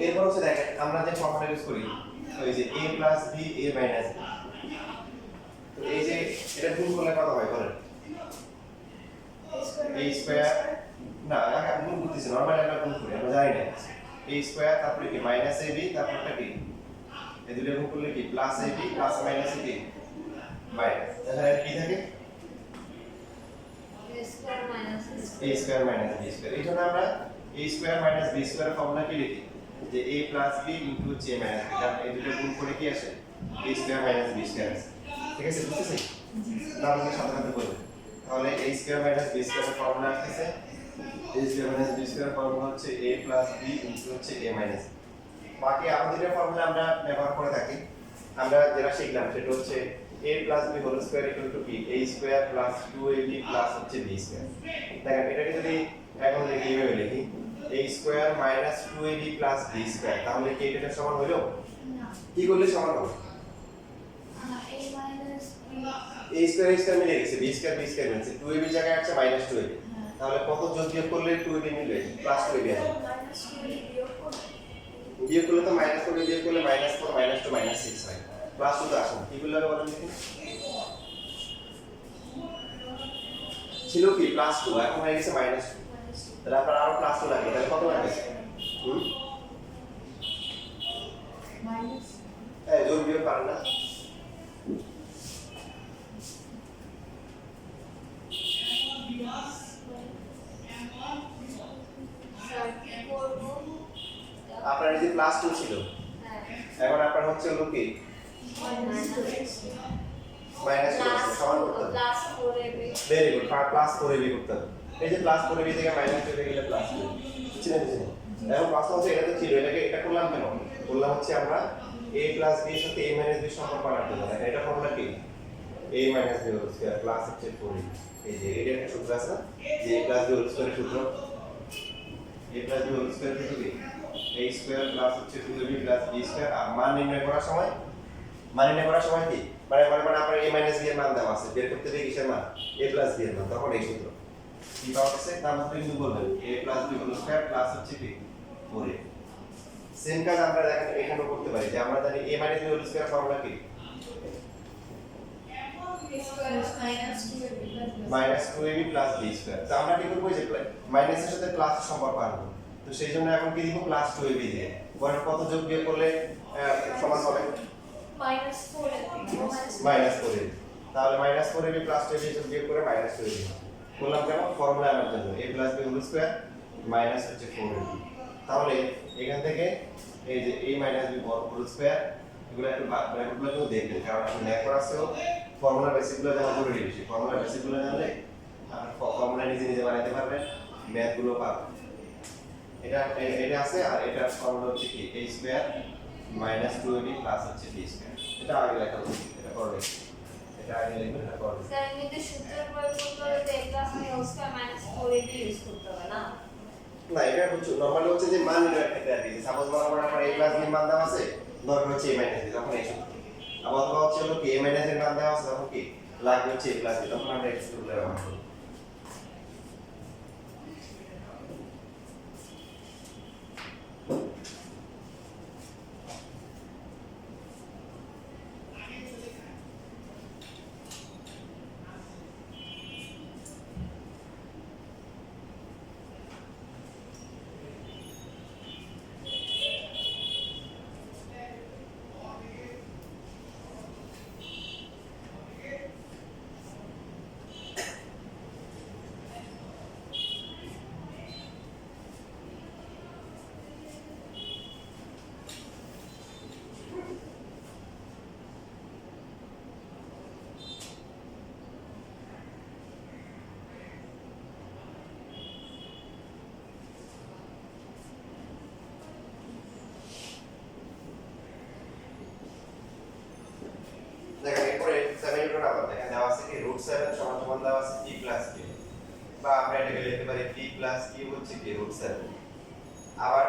এরপর হচ্ছে দেখেন আমরা যে ফর্মুলা ইউজ করি ওই যে a plus b a minus b, তো এই যে এটা গুণ করলে কত হয় বলেন a স্কয়ার, না আমি গুণ করতেছি নরমালি আমরা গুণ করি, আমরা জানি না a স্কয়ার তারপরে কি মাইনাস ab তারপরটা কি এই দুটো গুণ করলে কি plus ab plus minus ab minus, তাহলে কি থাকে a square minus a square minus b square. এই জন্য আমরা a square minus b square formula কি লিখি যে a প্লাস b ইনটু হচ্ছে a মাইনাস b, কারণ এই দুটো গুণ করে কি আসে a square minus b square আসে। ঠিক আছে, বুঝতেছি? তাহলে সাথে সাথে বলবো, তাহলে a square minus b square এর ফর্মুলা আসছে a square minus b square formula হচ্ছে a প্লাস b ইনটু হচ্ছে a মাইনাস। বাকি আমাদের ফর্মুলা আমরা ব্যবহার করে থাকি, আমরা যেটা শিখলাম সেটা হচ্ছে a plus b whole square equal to কি a square plus 2ab plus হচ্ছে b স্কয়ার। দেখেন এটাকে যদি এখন লিখি এইভাবে লিখি a square minus 2ab plus b square, তাহলে কি এটা সমান হলো? না কি করলে সমান হবে? a minus b a square মিলে গেছে, b স্কয়ার মিলছে, 2ab জায়গায় আছে মাইনাস 2ab, তাহলে কত যোগ বিয়োগ করলে 2ab মিলবে? প্লাস 2ab আসবে। মাইনাস 2 বিয়োগ করলে বিয়োগ করলে তো মাইনাস করলে বিয়োগ করলে মাইনাস 4 মাইনাস 2 মাইনাস 6 হয়, প্লাস 2 তো আসে না। কি করলে হবে বলেন দেখি? ছিল কি প্লাস 2, এখন হয়ে গেছে মাইনাস 2, তাহলে আপনার আরো প্লাস 2 লাগবে, তাহলে কত লাগবে? মাইনাস যোগ বিয়োগ পারেন না? স্যার কি করবো? আপনার এই যে প্লাস 2 ছিল, হ্যাঁ এখন আপনার হচ্ছে হলো কি মাইনাস মাইনাস 2 সমান করতে হবে। Plus 4ab very good, plus 4ab করতে হবে। এই যে প্লাস 4ab থেকে মাইনাস চলে গেলে প্লাস 2, বুঝছেন? এখন প্লাস হচ্ছে এটা তো ছিল, এটাকে এটা করলাম কেন? বললাম হচ্ছে আমরা a প্লাস b এর সাথে a মাইনাস b সম্পর্ক আনার জন্য। দেখেন এটা ফর্মুলা কি a minus b whole square plus হচ্ছে 4ab। এই যে এটা একটা সূত্র আছে না যে a প্লাস b হোল স্কয়ারের সূত্র, a plus b whole square সূত্র কি a স্কয়ার প্লাস হচ্ছে 2ab প্লাস b স্কয়ার। আর মান নির্ণয় করার সময় কি মানে আপনার a মাইনাস b এর মান দেওয়া আছে, বের করতে হবে কিসের মান? a প্লাস b এর মান, তখন এই সূত্র কি পাওয়া গেছে তার মধ্যে কিন্তু বলবেন a plus b whole square plus হচ্ছে কি 4a। সেম কাজ আমরা দেখেন এখানেও করতে পারি, যে আমরা জানি a minus b whole square formula কি minus 2ab plus b square. তো আমরা কি করব, যে মাইনাসের সাথে প্লাস সম্পর্ক আনবো, তো সেই জন্য এখন কি দিব প্লাস 2ab দিয়ে, পরে কত যোগ বিয়োগ করলে সমান হবে? minus 4ab minus 4ab। তাহলে মাইনাস 4ab প্লাস 2ab যোগ বিয়োগ করে মাইনাস 2ab বললাম কেন? ফর্মুলা আনার জন্য a plus b whole square minus হচ্ছে 4ab। তাহলে এখান থেকে এই যে a minus b whole square এগুলো একটু ব্র্যাকেটগুলো একটু দেখবেন, কারণ আপনি ম্যাথ করাছেও ফর্মুলা বেসিকগুলো জানা জরুরি বেশি। ফর্মুলা বেসিকগুলো জানলে আপনি ফর্মুলা নিজে নিজে বানাতে পারবেন, ম্যাথগুলো পাবেন। এটা আছে, আর এটা ফর্মুলা হচ্ছে কি a square minus 2ab plus হচ্ছে b স্কয়ার। এটা আগে লেখা উচিত, এটা করবে, এটা আগে লিখবেন, এটা করবে। স্যার এমনিতে সূত্রের প্রয়োগ করতে হলে তো a plus b whole square minus 4ab use করতে হবে না? না, এটা হচ্ছে নরমালি হচ্ছে যে মান নির্ণয়ের ক্ষেত্রে আর কি, সাপোজ মনে করেন আপনার a প্লাস b এর মান দেওয়া আছে, দরকার হচ্ছে a মাইনাস b, তখন এই সূত্র। আবার অথবা হচ্ছে হলো কি a মাইনাস এর মান দেওয়া আছে, তখন কি লাগবে হচ্ছে a প্লাস b, তখন আমরা এই সূত্রগুলো ব্যবহার করব। দেখেন এরপরে 7 এর আবার দেখেন দেওয়া আছে কি √7 সমান সমান দেওয়া আছে p প্লাস q, বা আমরা এটাকে লিখতে পারি p প্লাস q হচ্ছে কি √7। আবার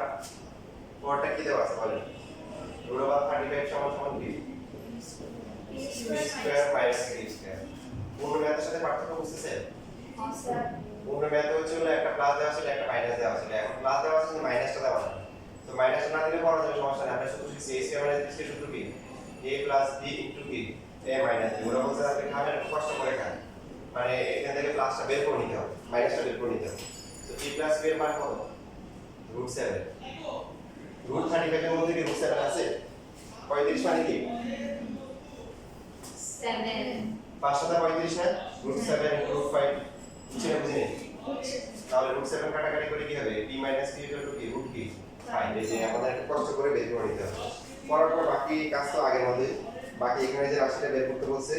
পরটা কি দেওয়া আছে বলেন? √35 সমান সমান কি p square minus q square. পুরো ম্যাথের সাথে পার্থক্য বুঝতেছেন? স্যার পুরো ম্যাথে হচ্ছে হলো একটা প্লাস দেওয়া ছিল, একটা মাইনাস দেওয়া ছিল। এখন প্লাস দেওয়া আছে, মাইনাসটা দেওয়া আছে, তো মাইনাসটা না দিলে পড়া যাবে, সমস্যা নেই। আমরা শুধু a স্কয়ার মাইনাস b সূত্র কি a প্লাস b ইনটু কি a মাইনাস b। ওরা বলছে আপনি খাবেন একটু কষ্ট করে খান, মানে এখান থেকে প্লাসটা বের করে নিতে হবে, মাইনাসটা বের করে নিতে হবে। তো a প্লাস b এর মান কত? √7। √35 এর মধ্যে কি √7 আছে? 35 মানে কি 7 5 সাথে 35 না? √7 √5 বুঝছেন বুঝিনি? তাহলে রুট 7 কাটাকাটি করে কি হবে p minus q equal to কি রুট কি 5 এই যে আমাদের একটু কষ্ট করে বের করে নিতে হবে করার পর বাকি কাজ তো আগের মতোই বাকি এখানে যে রাশিটা বের করতে বলছে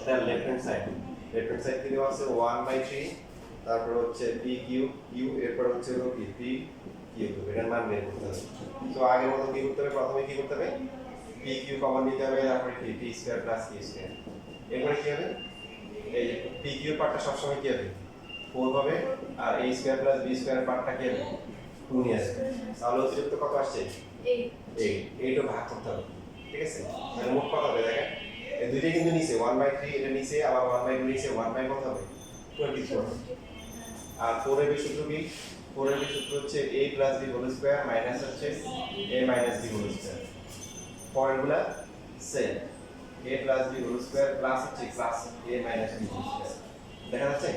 এটা লেফট হ্যান্ড সাইড থেকে দেওয়া আছে 1/3 তারপর হচ্ছে p q q এরপর হচ্ছে হলো কি p q এটার মান বের করতে হবে তো আগের মতো কি করতে হবে প্রথমে কি করতে হবে p q কমন নিতে হবে তারপরে কি p square plus q square এরপরে কি হবে এই p q পার্টটা সব সময় কি হবে 4 হবে আর a square plus b square পার্টটা কি হবে 2 নিয়ে আসবে তাহলে অতিরিক্ত কত আসছে 8 ও ভাগ করতে হবে ঠিক আছে মানে মোট কত হবে দেখেন এই দুইটাই কিন্তু নিচে 1/3 এটা নিচে আবার 1/2 নিচে 1/, কত হবে 24 আর 4 এর সূত্র কি 4 এর সূত্র হচ্ছে a plus b whole square minus হচ্ছে a minus b whole square পরেরগুলা same a plus b whole square plus হচ্ছে plus a minus b whole square দেখা যাচ্ছে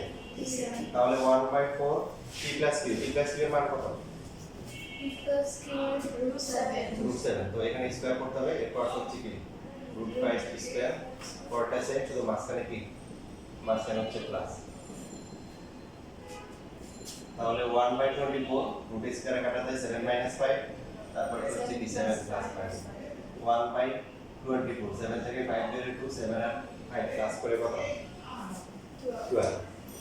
তাহলে 1/4 p প্লাস q এর মান কত plus q root 7 রুট 7 তো এখানে স্কয়ার করতে হবে এরপর হচ্ছে কি রুট 5 স্কয়ার পরটা সেম শুধু মাঝখানে কি মাঝখানে হচ্ছে প্লাস তাহলে 1/24 রুট স্কয়ারে কাটা যায় 7 মাইনাস 5 তারপর হচ্ছে কি 7 প্লাস 5 1/24 7 থেকে 5 বের 2 7 আর 5 প্লাস করে কত 12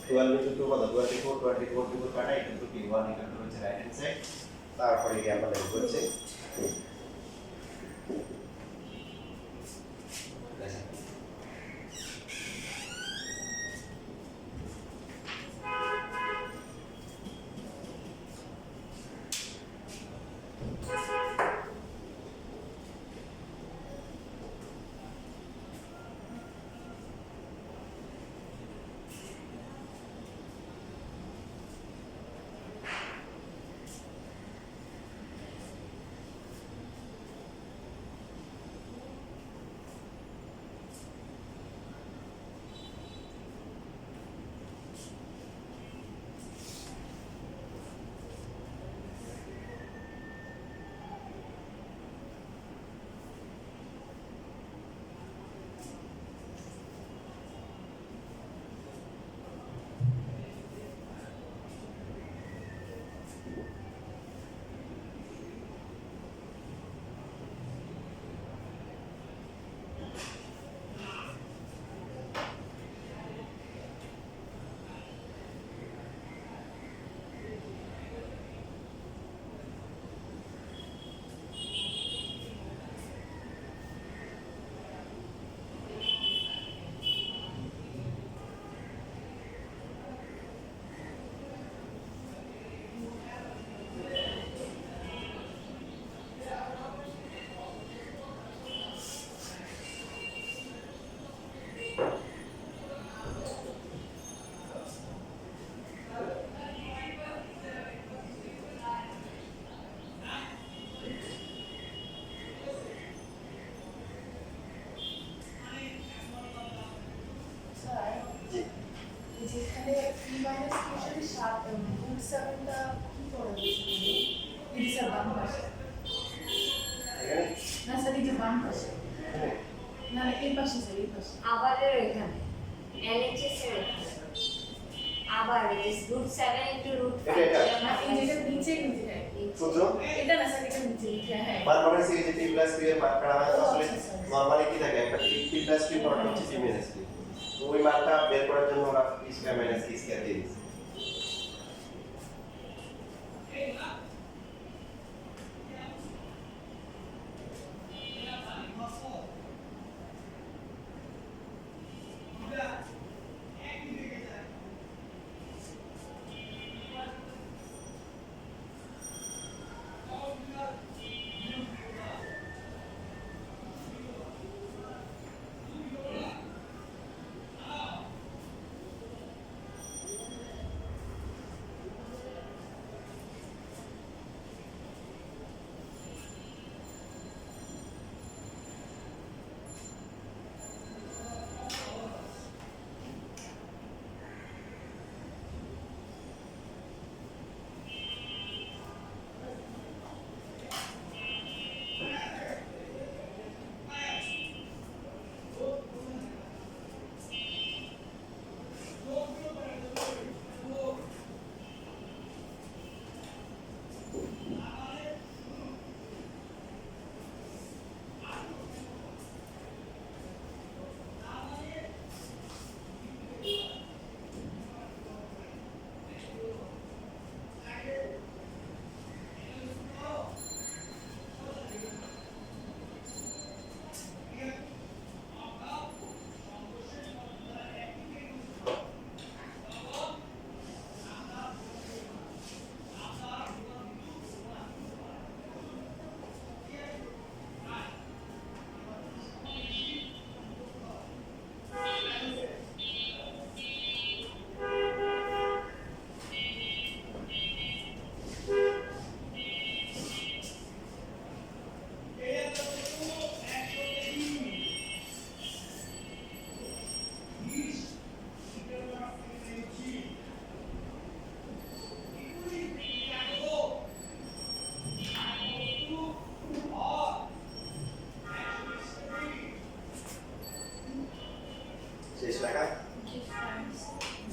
12 ইনটু 2 কত 24 কাটা ইনটু কি 1 ইনটু হচ্ছে রাইট হ্যান্ড সাইড তারপরে কি আমরা লিখব হচ্ছে যেখানে p minus q এর সাথে root 7টা কি করে দিয়েছি এই যে বাম পাশে এখানে না স্যার এই যে বাম পাশে না এই পাশে স্যার এই পাশে আবার এখানে LHS এর এখানে আবার this root 7 into root 5 এটা। না এই যেটা নিচে সূত্র এটা না স্যার এটা নিচে হ্যাঁ মান মানে সেই যে p প্লাস q এর মান করা হয় আসলে নরমালি কি থাকে একটা p প্লাস q পড়াটা হচ্ছে p মাইনাস q তো ওই মানটা বের করার জন্য আমরা p square minus q square দিয়ে দিচ্ছি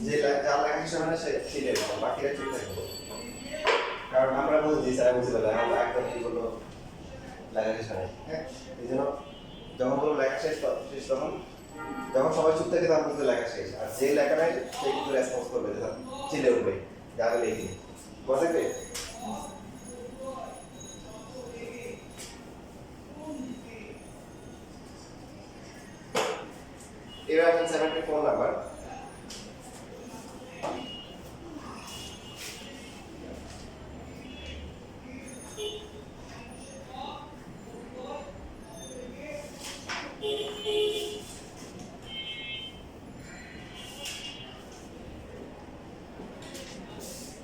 যে যার লেখা শেষ হবে না সে লিখবে, বাকিরা চুপ থাকবে। কারণ আমরা বুঝছি স্যার বুঝতে পারলাম আমরা একদম কি বললো লেখা শেষ হয়, হ্যাঁ এই জন্য যখন বলবো লেখা শেষ শেষ তখন যখন সবাই চুপ থাকে তখন বুঝতে লেখা শেষ, আর যে লেখা নাই সে কিন্তু রেসপন্স করবে, যখন চিল্লে উঠবে যারা লিখি বুঝতে পেরে। এবার আসেন 74 নাম্বার।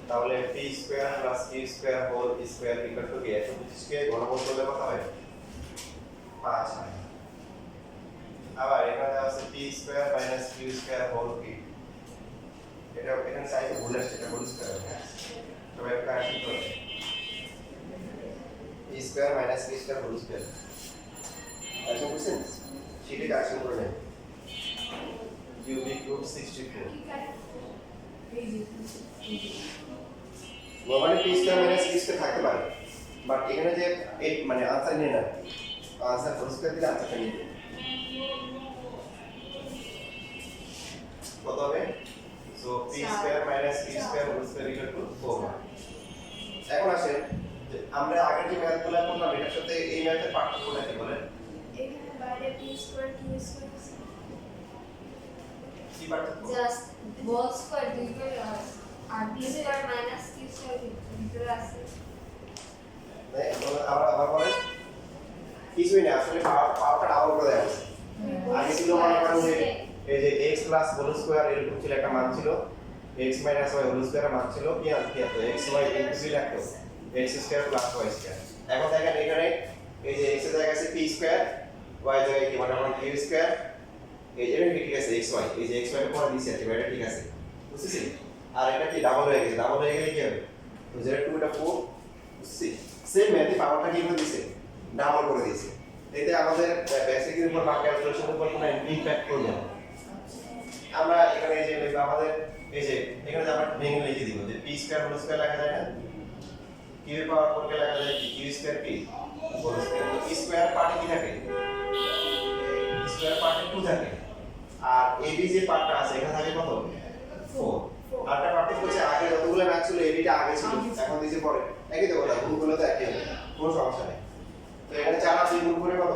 তাহলে p square plus q square whole square equal to কি 125 কে ঘনমূল করলে কত হয় 5 হয়। আবার এখানে দেওয়া আছে p square minus q square whole কি, এটা এখানে সাইডে ভুল আসছে, এটা হোল স্কয়ার হ্যাঁ তবে একটা আসছে তো p square minus q square whole square আচ্ছা বুঝছেন সেটা কারেকশন করে নেন। Cubic root 64 normally p square minus q square থাকতে পারে, বাট এখানে যে এই মানে আনসার নিয়ে না, আনসার হোল স্কয়ার দিলে আনসারটা নিয়ে কত হবে, so p square minus q square whole square equal to 4। এখন আসেন যে আমরা আগে যে ম্যাথগুলো করলাম এটার সাথে এই ম্যাথের পার্থক্যটা কি বলেন, এখানে বাইরে p স্কয়ার q স্কয়ার কি পার্থক্য? জাস্ট হোল স্কয়ার দুই করে আর b square minus q square ভিতরে আছে। তাই আবার বলেন কিছুই না, আসলে পাওয়ারটা ডাবল করে দেওয়া হয়েছে। আগে ছিল মনে করেন যে এই যে x প্লাস হোল স্কয়ার এরকম ছিল একটা মান ছিল, x মাইনাস y হোল স্কয়ারের মান ছিল কি আছে তো x y ইনটু বি লাগতো x square plus y square. এখন দেখেন এখানে এই যে x এর জায়গায় আছে p স্কয়ার, y এর জায়গায় কি মানে আমরা q স্কয়ার, এই এটা ঠিক আছে x y, এই যে x y এর পরে দিছি আছে এটা ঠিক আছে বুঝছিস, আর এটা কি ডাবল হয়ে গেছে, ডাবল হয়ে গেলে কি হবে তো 0 2 এটা 4 বুঝছিস, সেম ম্যাথে পাওয়ারটা কি করে দিয়েছে ডাবল করে দিয়েছে, এতে আমাদের বেসিকের উপর বা ক্যালকুলেশনের উপর কোনো ইমপ্যাক্ট করবে না। আমরা এখানে এই যে লিখব আমাদের এই যে এখানে যে আমরা ভেঙে লিখে দিব যে p স্কয়ার হোল স্কয়ার লেখা যায় না, q এর পাওয়ার করকে লেখা যায় কি q square p whole square, তো p স্কয়ার পার্টে কি থাকে স্কয়ার পার্টে 2 থাকে, আর ab যে পার্টটা আছে এখানে থাকে কত 4। আরটা পার্থক্য হচ্ছে আগে যতগুলো ম্যাথ ছিল ab টা আগে ছিল এখন দিয়েছে পরে, একই তো কথা গুণগুলো তো একই হবে কোনো সমস্যা নেই। তো এখানে 4 আছে গুণ করে কত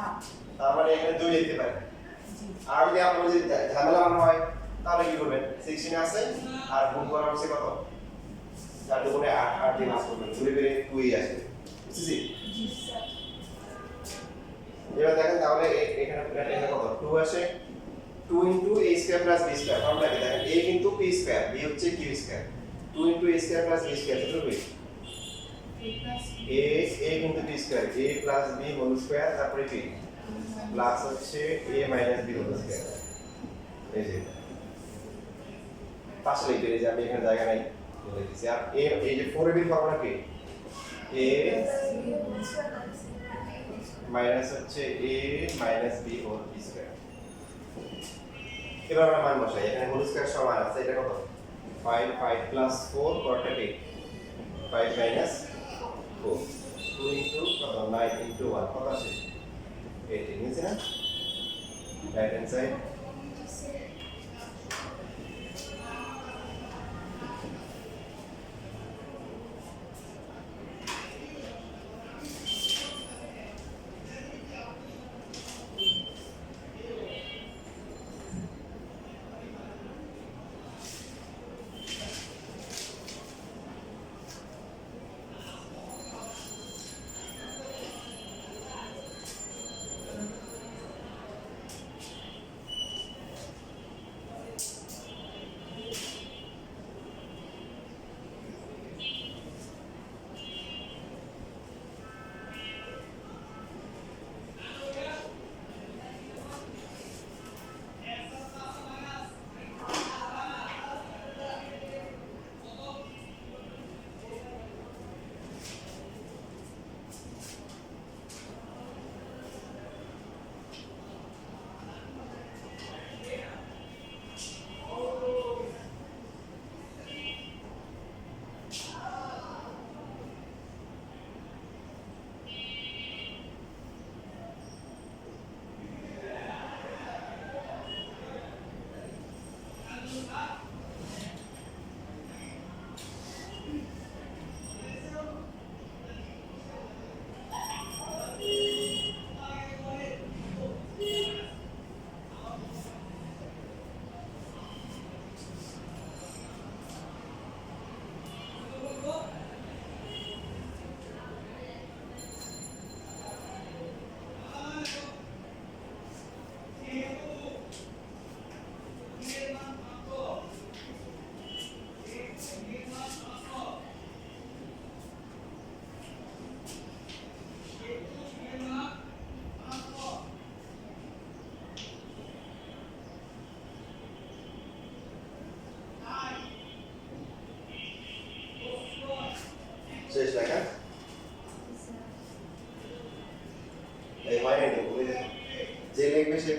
8, তার মানে এখানে 2 লিখতে পারেন। আর যদি আপনার যদি ঝামেলা মনে হয় তাহলে কি করবেন 16 আছে আর গুণ করা হচ্ছে কত 4 দুগুণে 8, 8 দিয়ে ভাগ করবেন ঘুরে ফিরে 2 ই আসবে বুঝছিস। এবার দেখেন তাহলে এখানে এটা কত 2 আসে 2 into a square plus b square, formula কি দেখেন a কিন্তু p স্কয়ার b হচ্ছে q square, 2 into a square plus b square কত হবে a কিন্তু b square a plus b whole square তারপরে p প্লাস হচ্ছে a minus b whole square, এই যে পাশে লিখে এই যে আমি এখানে জায়গা নাই বলে দিছি, আর এই যে 4 এর ফর্মুলা কি a মাইনাস হচ্ছে a minus b whole square. এবার আমরা মান বসাই, এখানে হোল স্কয়ার সমান আছে এটা কত 5 5 প্লাস 4 কত 8 5 মাইনাস 4 2 ইনটু কত 9 ইনটু 1 কত আসে 18 নিচে না রাইট হ্যান্ড সাইড।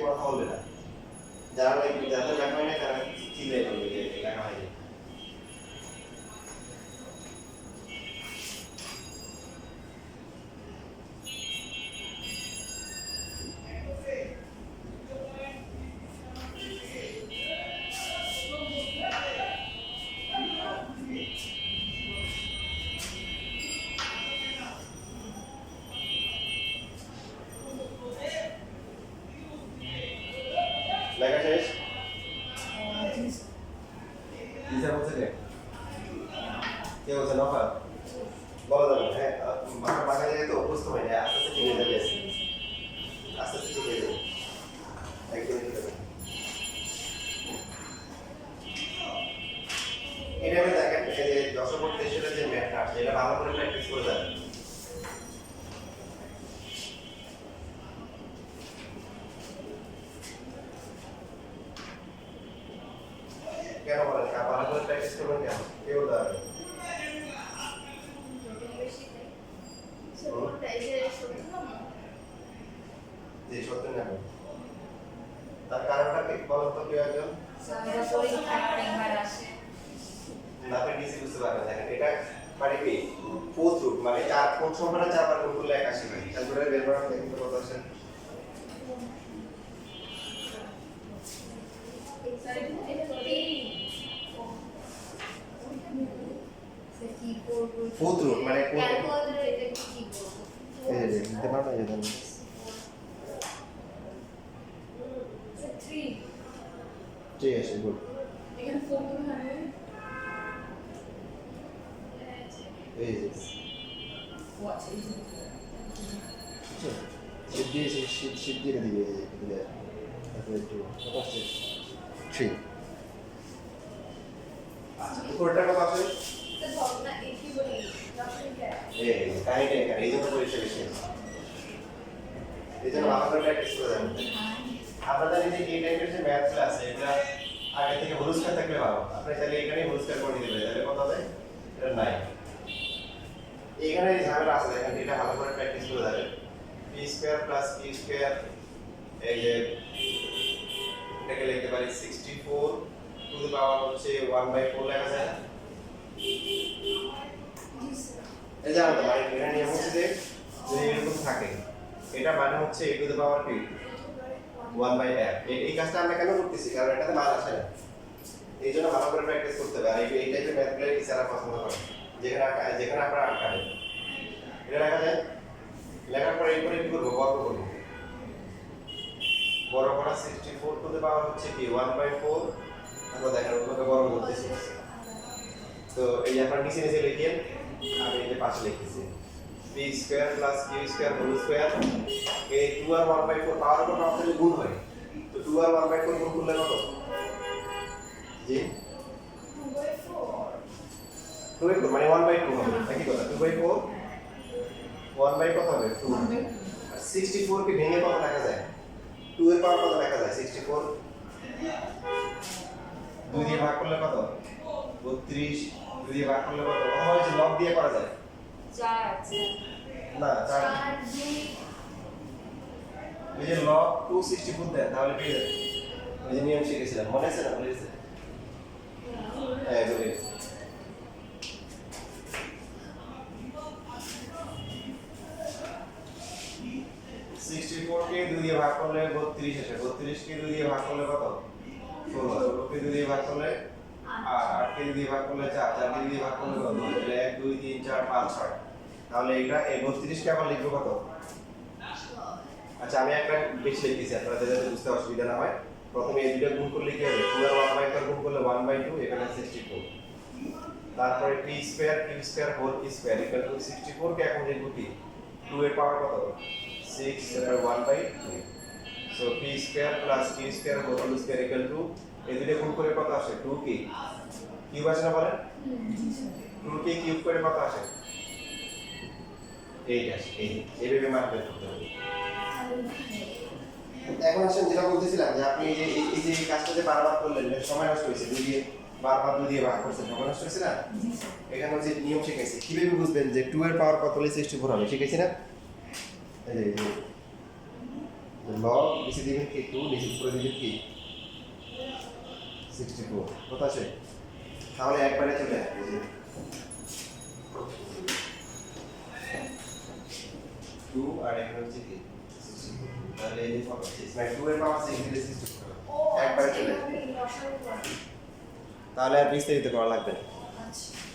কথা বলবে না, যারা যাদের লেখা হয় না তারা চিল্লাই বলবে যে লেখা হয়নি। লেখা শেষ? দিশা বলছে কে? কে বলছে? নফার? বলা যাবে না, হ্যাঁ বাংলা জায়গায় তো অভ্যস্ত হয়নি, আস্তে আস্তে ঠিক হয়ে যাবে, আস্তে আস্তে ঠিক হয়ে যাবে, একদমই ঠিক হবে। এটা আমি দেখেন এই যে দশমিক তেইশের যে ম্যাথটা আসছে এটা ভালো করে প্র্যাকটিস করে যাবেন। কেন বলেন ভালো করে প্র্যাকটিস করবেন কেন? কেউ দাঁড়াবে যে সত্য না তার কারণটা কি বলেন তো কেউ একজন? না আপনি ডিসি বুঝতে পারবেন। দেখেন এটা মানে কি ফোর্থ রুট মানে চার কোন সংখ্যাটা চারবার গুণ করলে 81 হয়। তারপরে বের করা দেখুন তো কত আসে। ফোর্থ রুট মানে কোন এই যে দিতে পারবেন এই যে ঠিক আছে গুড। এখানে 4 করে হবে এই যে what is it? শিট দিয়ে শিট দিয়ে দিবে দিলে তারপরে একটু কত আসছে 3 আচ্ছা উপরটা কত আছে এই কাহিনীটা এখানে এই জন্য পরীক্ষা বেশি এই জন্য ভালো করে প্র্যাকটিস করে যাবেন। আপনাদের এই যে এই টাইপের যে ম্যাথ ক্লাস এটা আগে থেকে হলুস্কার থাকলে ভালো, আপনি চাইলে এখানে হলুস্কার করে দিতে পারেন, তাহলে কত হবে? এটা নাই এখানে এই ঝামেলা আছে, দেখেন এটা ভালো করে প্র্যাকটিস করে যাবেন। P square plus q square এই যে এটাকে লিখতে পারি 64 টু দ্য পাওয়ার হচ্ছে 1/4 লেখা যায়। এই যে আমাদের মানে এখানে নিয়ম হচ্ছে যে যদি এরকম থাকে এটা মানে হচ্ছে a টু দ্য পাওয়ার কি 1/f। এই কাজটা আমরা কেন করতেছি? কারণ এটাতে মান আসে না, এই জন্য ভালো করে প্র্যাকটিস করতে হবে। আর এই টাইপের ম্যাথগুলো টিচাররা পছন্দ করে, যেখানে আপনারা আটকাবেন। এটা লেখা যায়, লেখার পরে এরপরে কি করবো? বর্গ করবো। বর্গ করা 64 টু দ্য পাওয়ার হচ্ছে কি 1/4। তারপর দেখেন ওগুলোকে বর্গ করতেছি। তো এই যে আপনারা নিচে নিচে লিখেন, আমি এই যে পাশে লিখতেছি p square plus q square whole square. এই 2 আর 1/4 পাওয়ার উপর পাওয়ার থেকে গুণ হয়, তো 2 আর 1/4 গুণ করলে কত? জি 2/4 মানে 1/2 হবে, একই কথা। 2/4 1/, কত হবে? 2। আর 64 কে ভেঙে কত লেখা যায়? 2 এর পাওয়ার কত লেখা যায়? 64 2 দিয়ে ভাগ করলে কত? 32। 2 দিয়ে ভাগ করলে কত? অথবা হচ্ছে লব দিয়ে করা যায়। 4 না 4 এই যে লব 264 দেন তাহলে পেয়ে যাবেন। ওই যে নিয়ম শিখেছিলাম, মনে আছে না? মনে আছে? হ্যাঁ বলে 64 কে 2 দিয়ে ভাগ করলে 32 আসে। 32 কে 2 দিয়ে ভাগ করলে কত? 16। 16 কে 2 দিয়ে ভাগ করলে 8। 8 কে 2 দিয়ে ভাগ করলে 4। 4 কে 2 দিয়ে ভাগ করলে কত? 1 2 3 4 5 6। তাহলে এটা এই 32 কে আবার লিখবো কত? আচ্ছা আমি একটা বেশি লিখেছি আপনাদের যাতে বুঝতে অসুবিধা না হয়। প্রথমে এই দুটো গুণ করলে কি হবে? 2 আর 1/4 গুণ করলে 1/2, এখানে 64। তারপরে p square q square whole square equal to 64 কে এখন লিখব কি 2 এর পাওয়ার কত? 6 তারপর 1/2। So p square plus q square whole square equal to এই দুটো গুণ করে কত আসে? 2 কি কিউব আসে না বলেন? 2 কে কিউব করে কত আসে? 8 আসে। এইভাবে মান বের করতে হবে। এখন আসেন যেটা বলতেছিলাম যে আপনি এই যে কাজটা যে বারবার করলেন সময় নষ্ট হয়েছে, 2 দিয়ে বারবার 2 দিয়ে ভাগ করছেন, সময় নষ্ট হয়েছে না? এখানে যে নিয়ম শিখাইছি কিভাবে বুঝবেন যে 2 এর পাওয়ার কত হলে 64 হবে, শিখাইছি না? এই যে লগ নিচে দিবেন কি 2 নিচে উপরে দিবেন কি 64 কত আছে তাহলে একবারে চলে আসবে 2 আর এখানে হচ্ছে কি 64 তাহলে এই যে পাওয়া 6 মানে 2 এর পাওয়ার 6 দিলে 64 ও একবারে আচ্ছা, চলে এইভাবে লসাগু করে। তাহলে আর বিস্তারিত করা লাগবে না আচ্ছা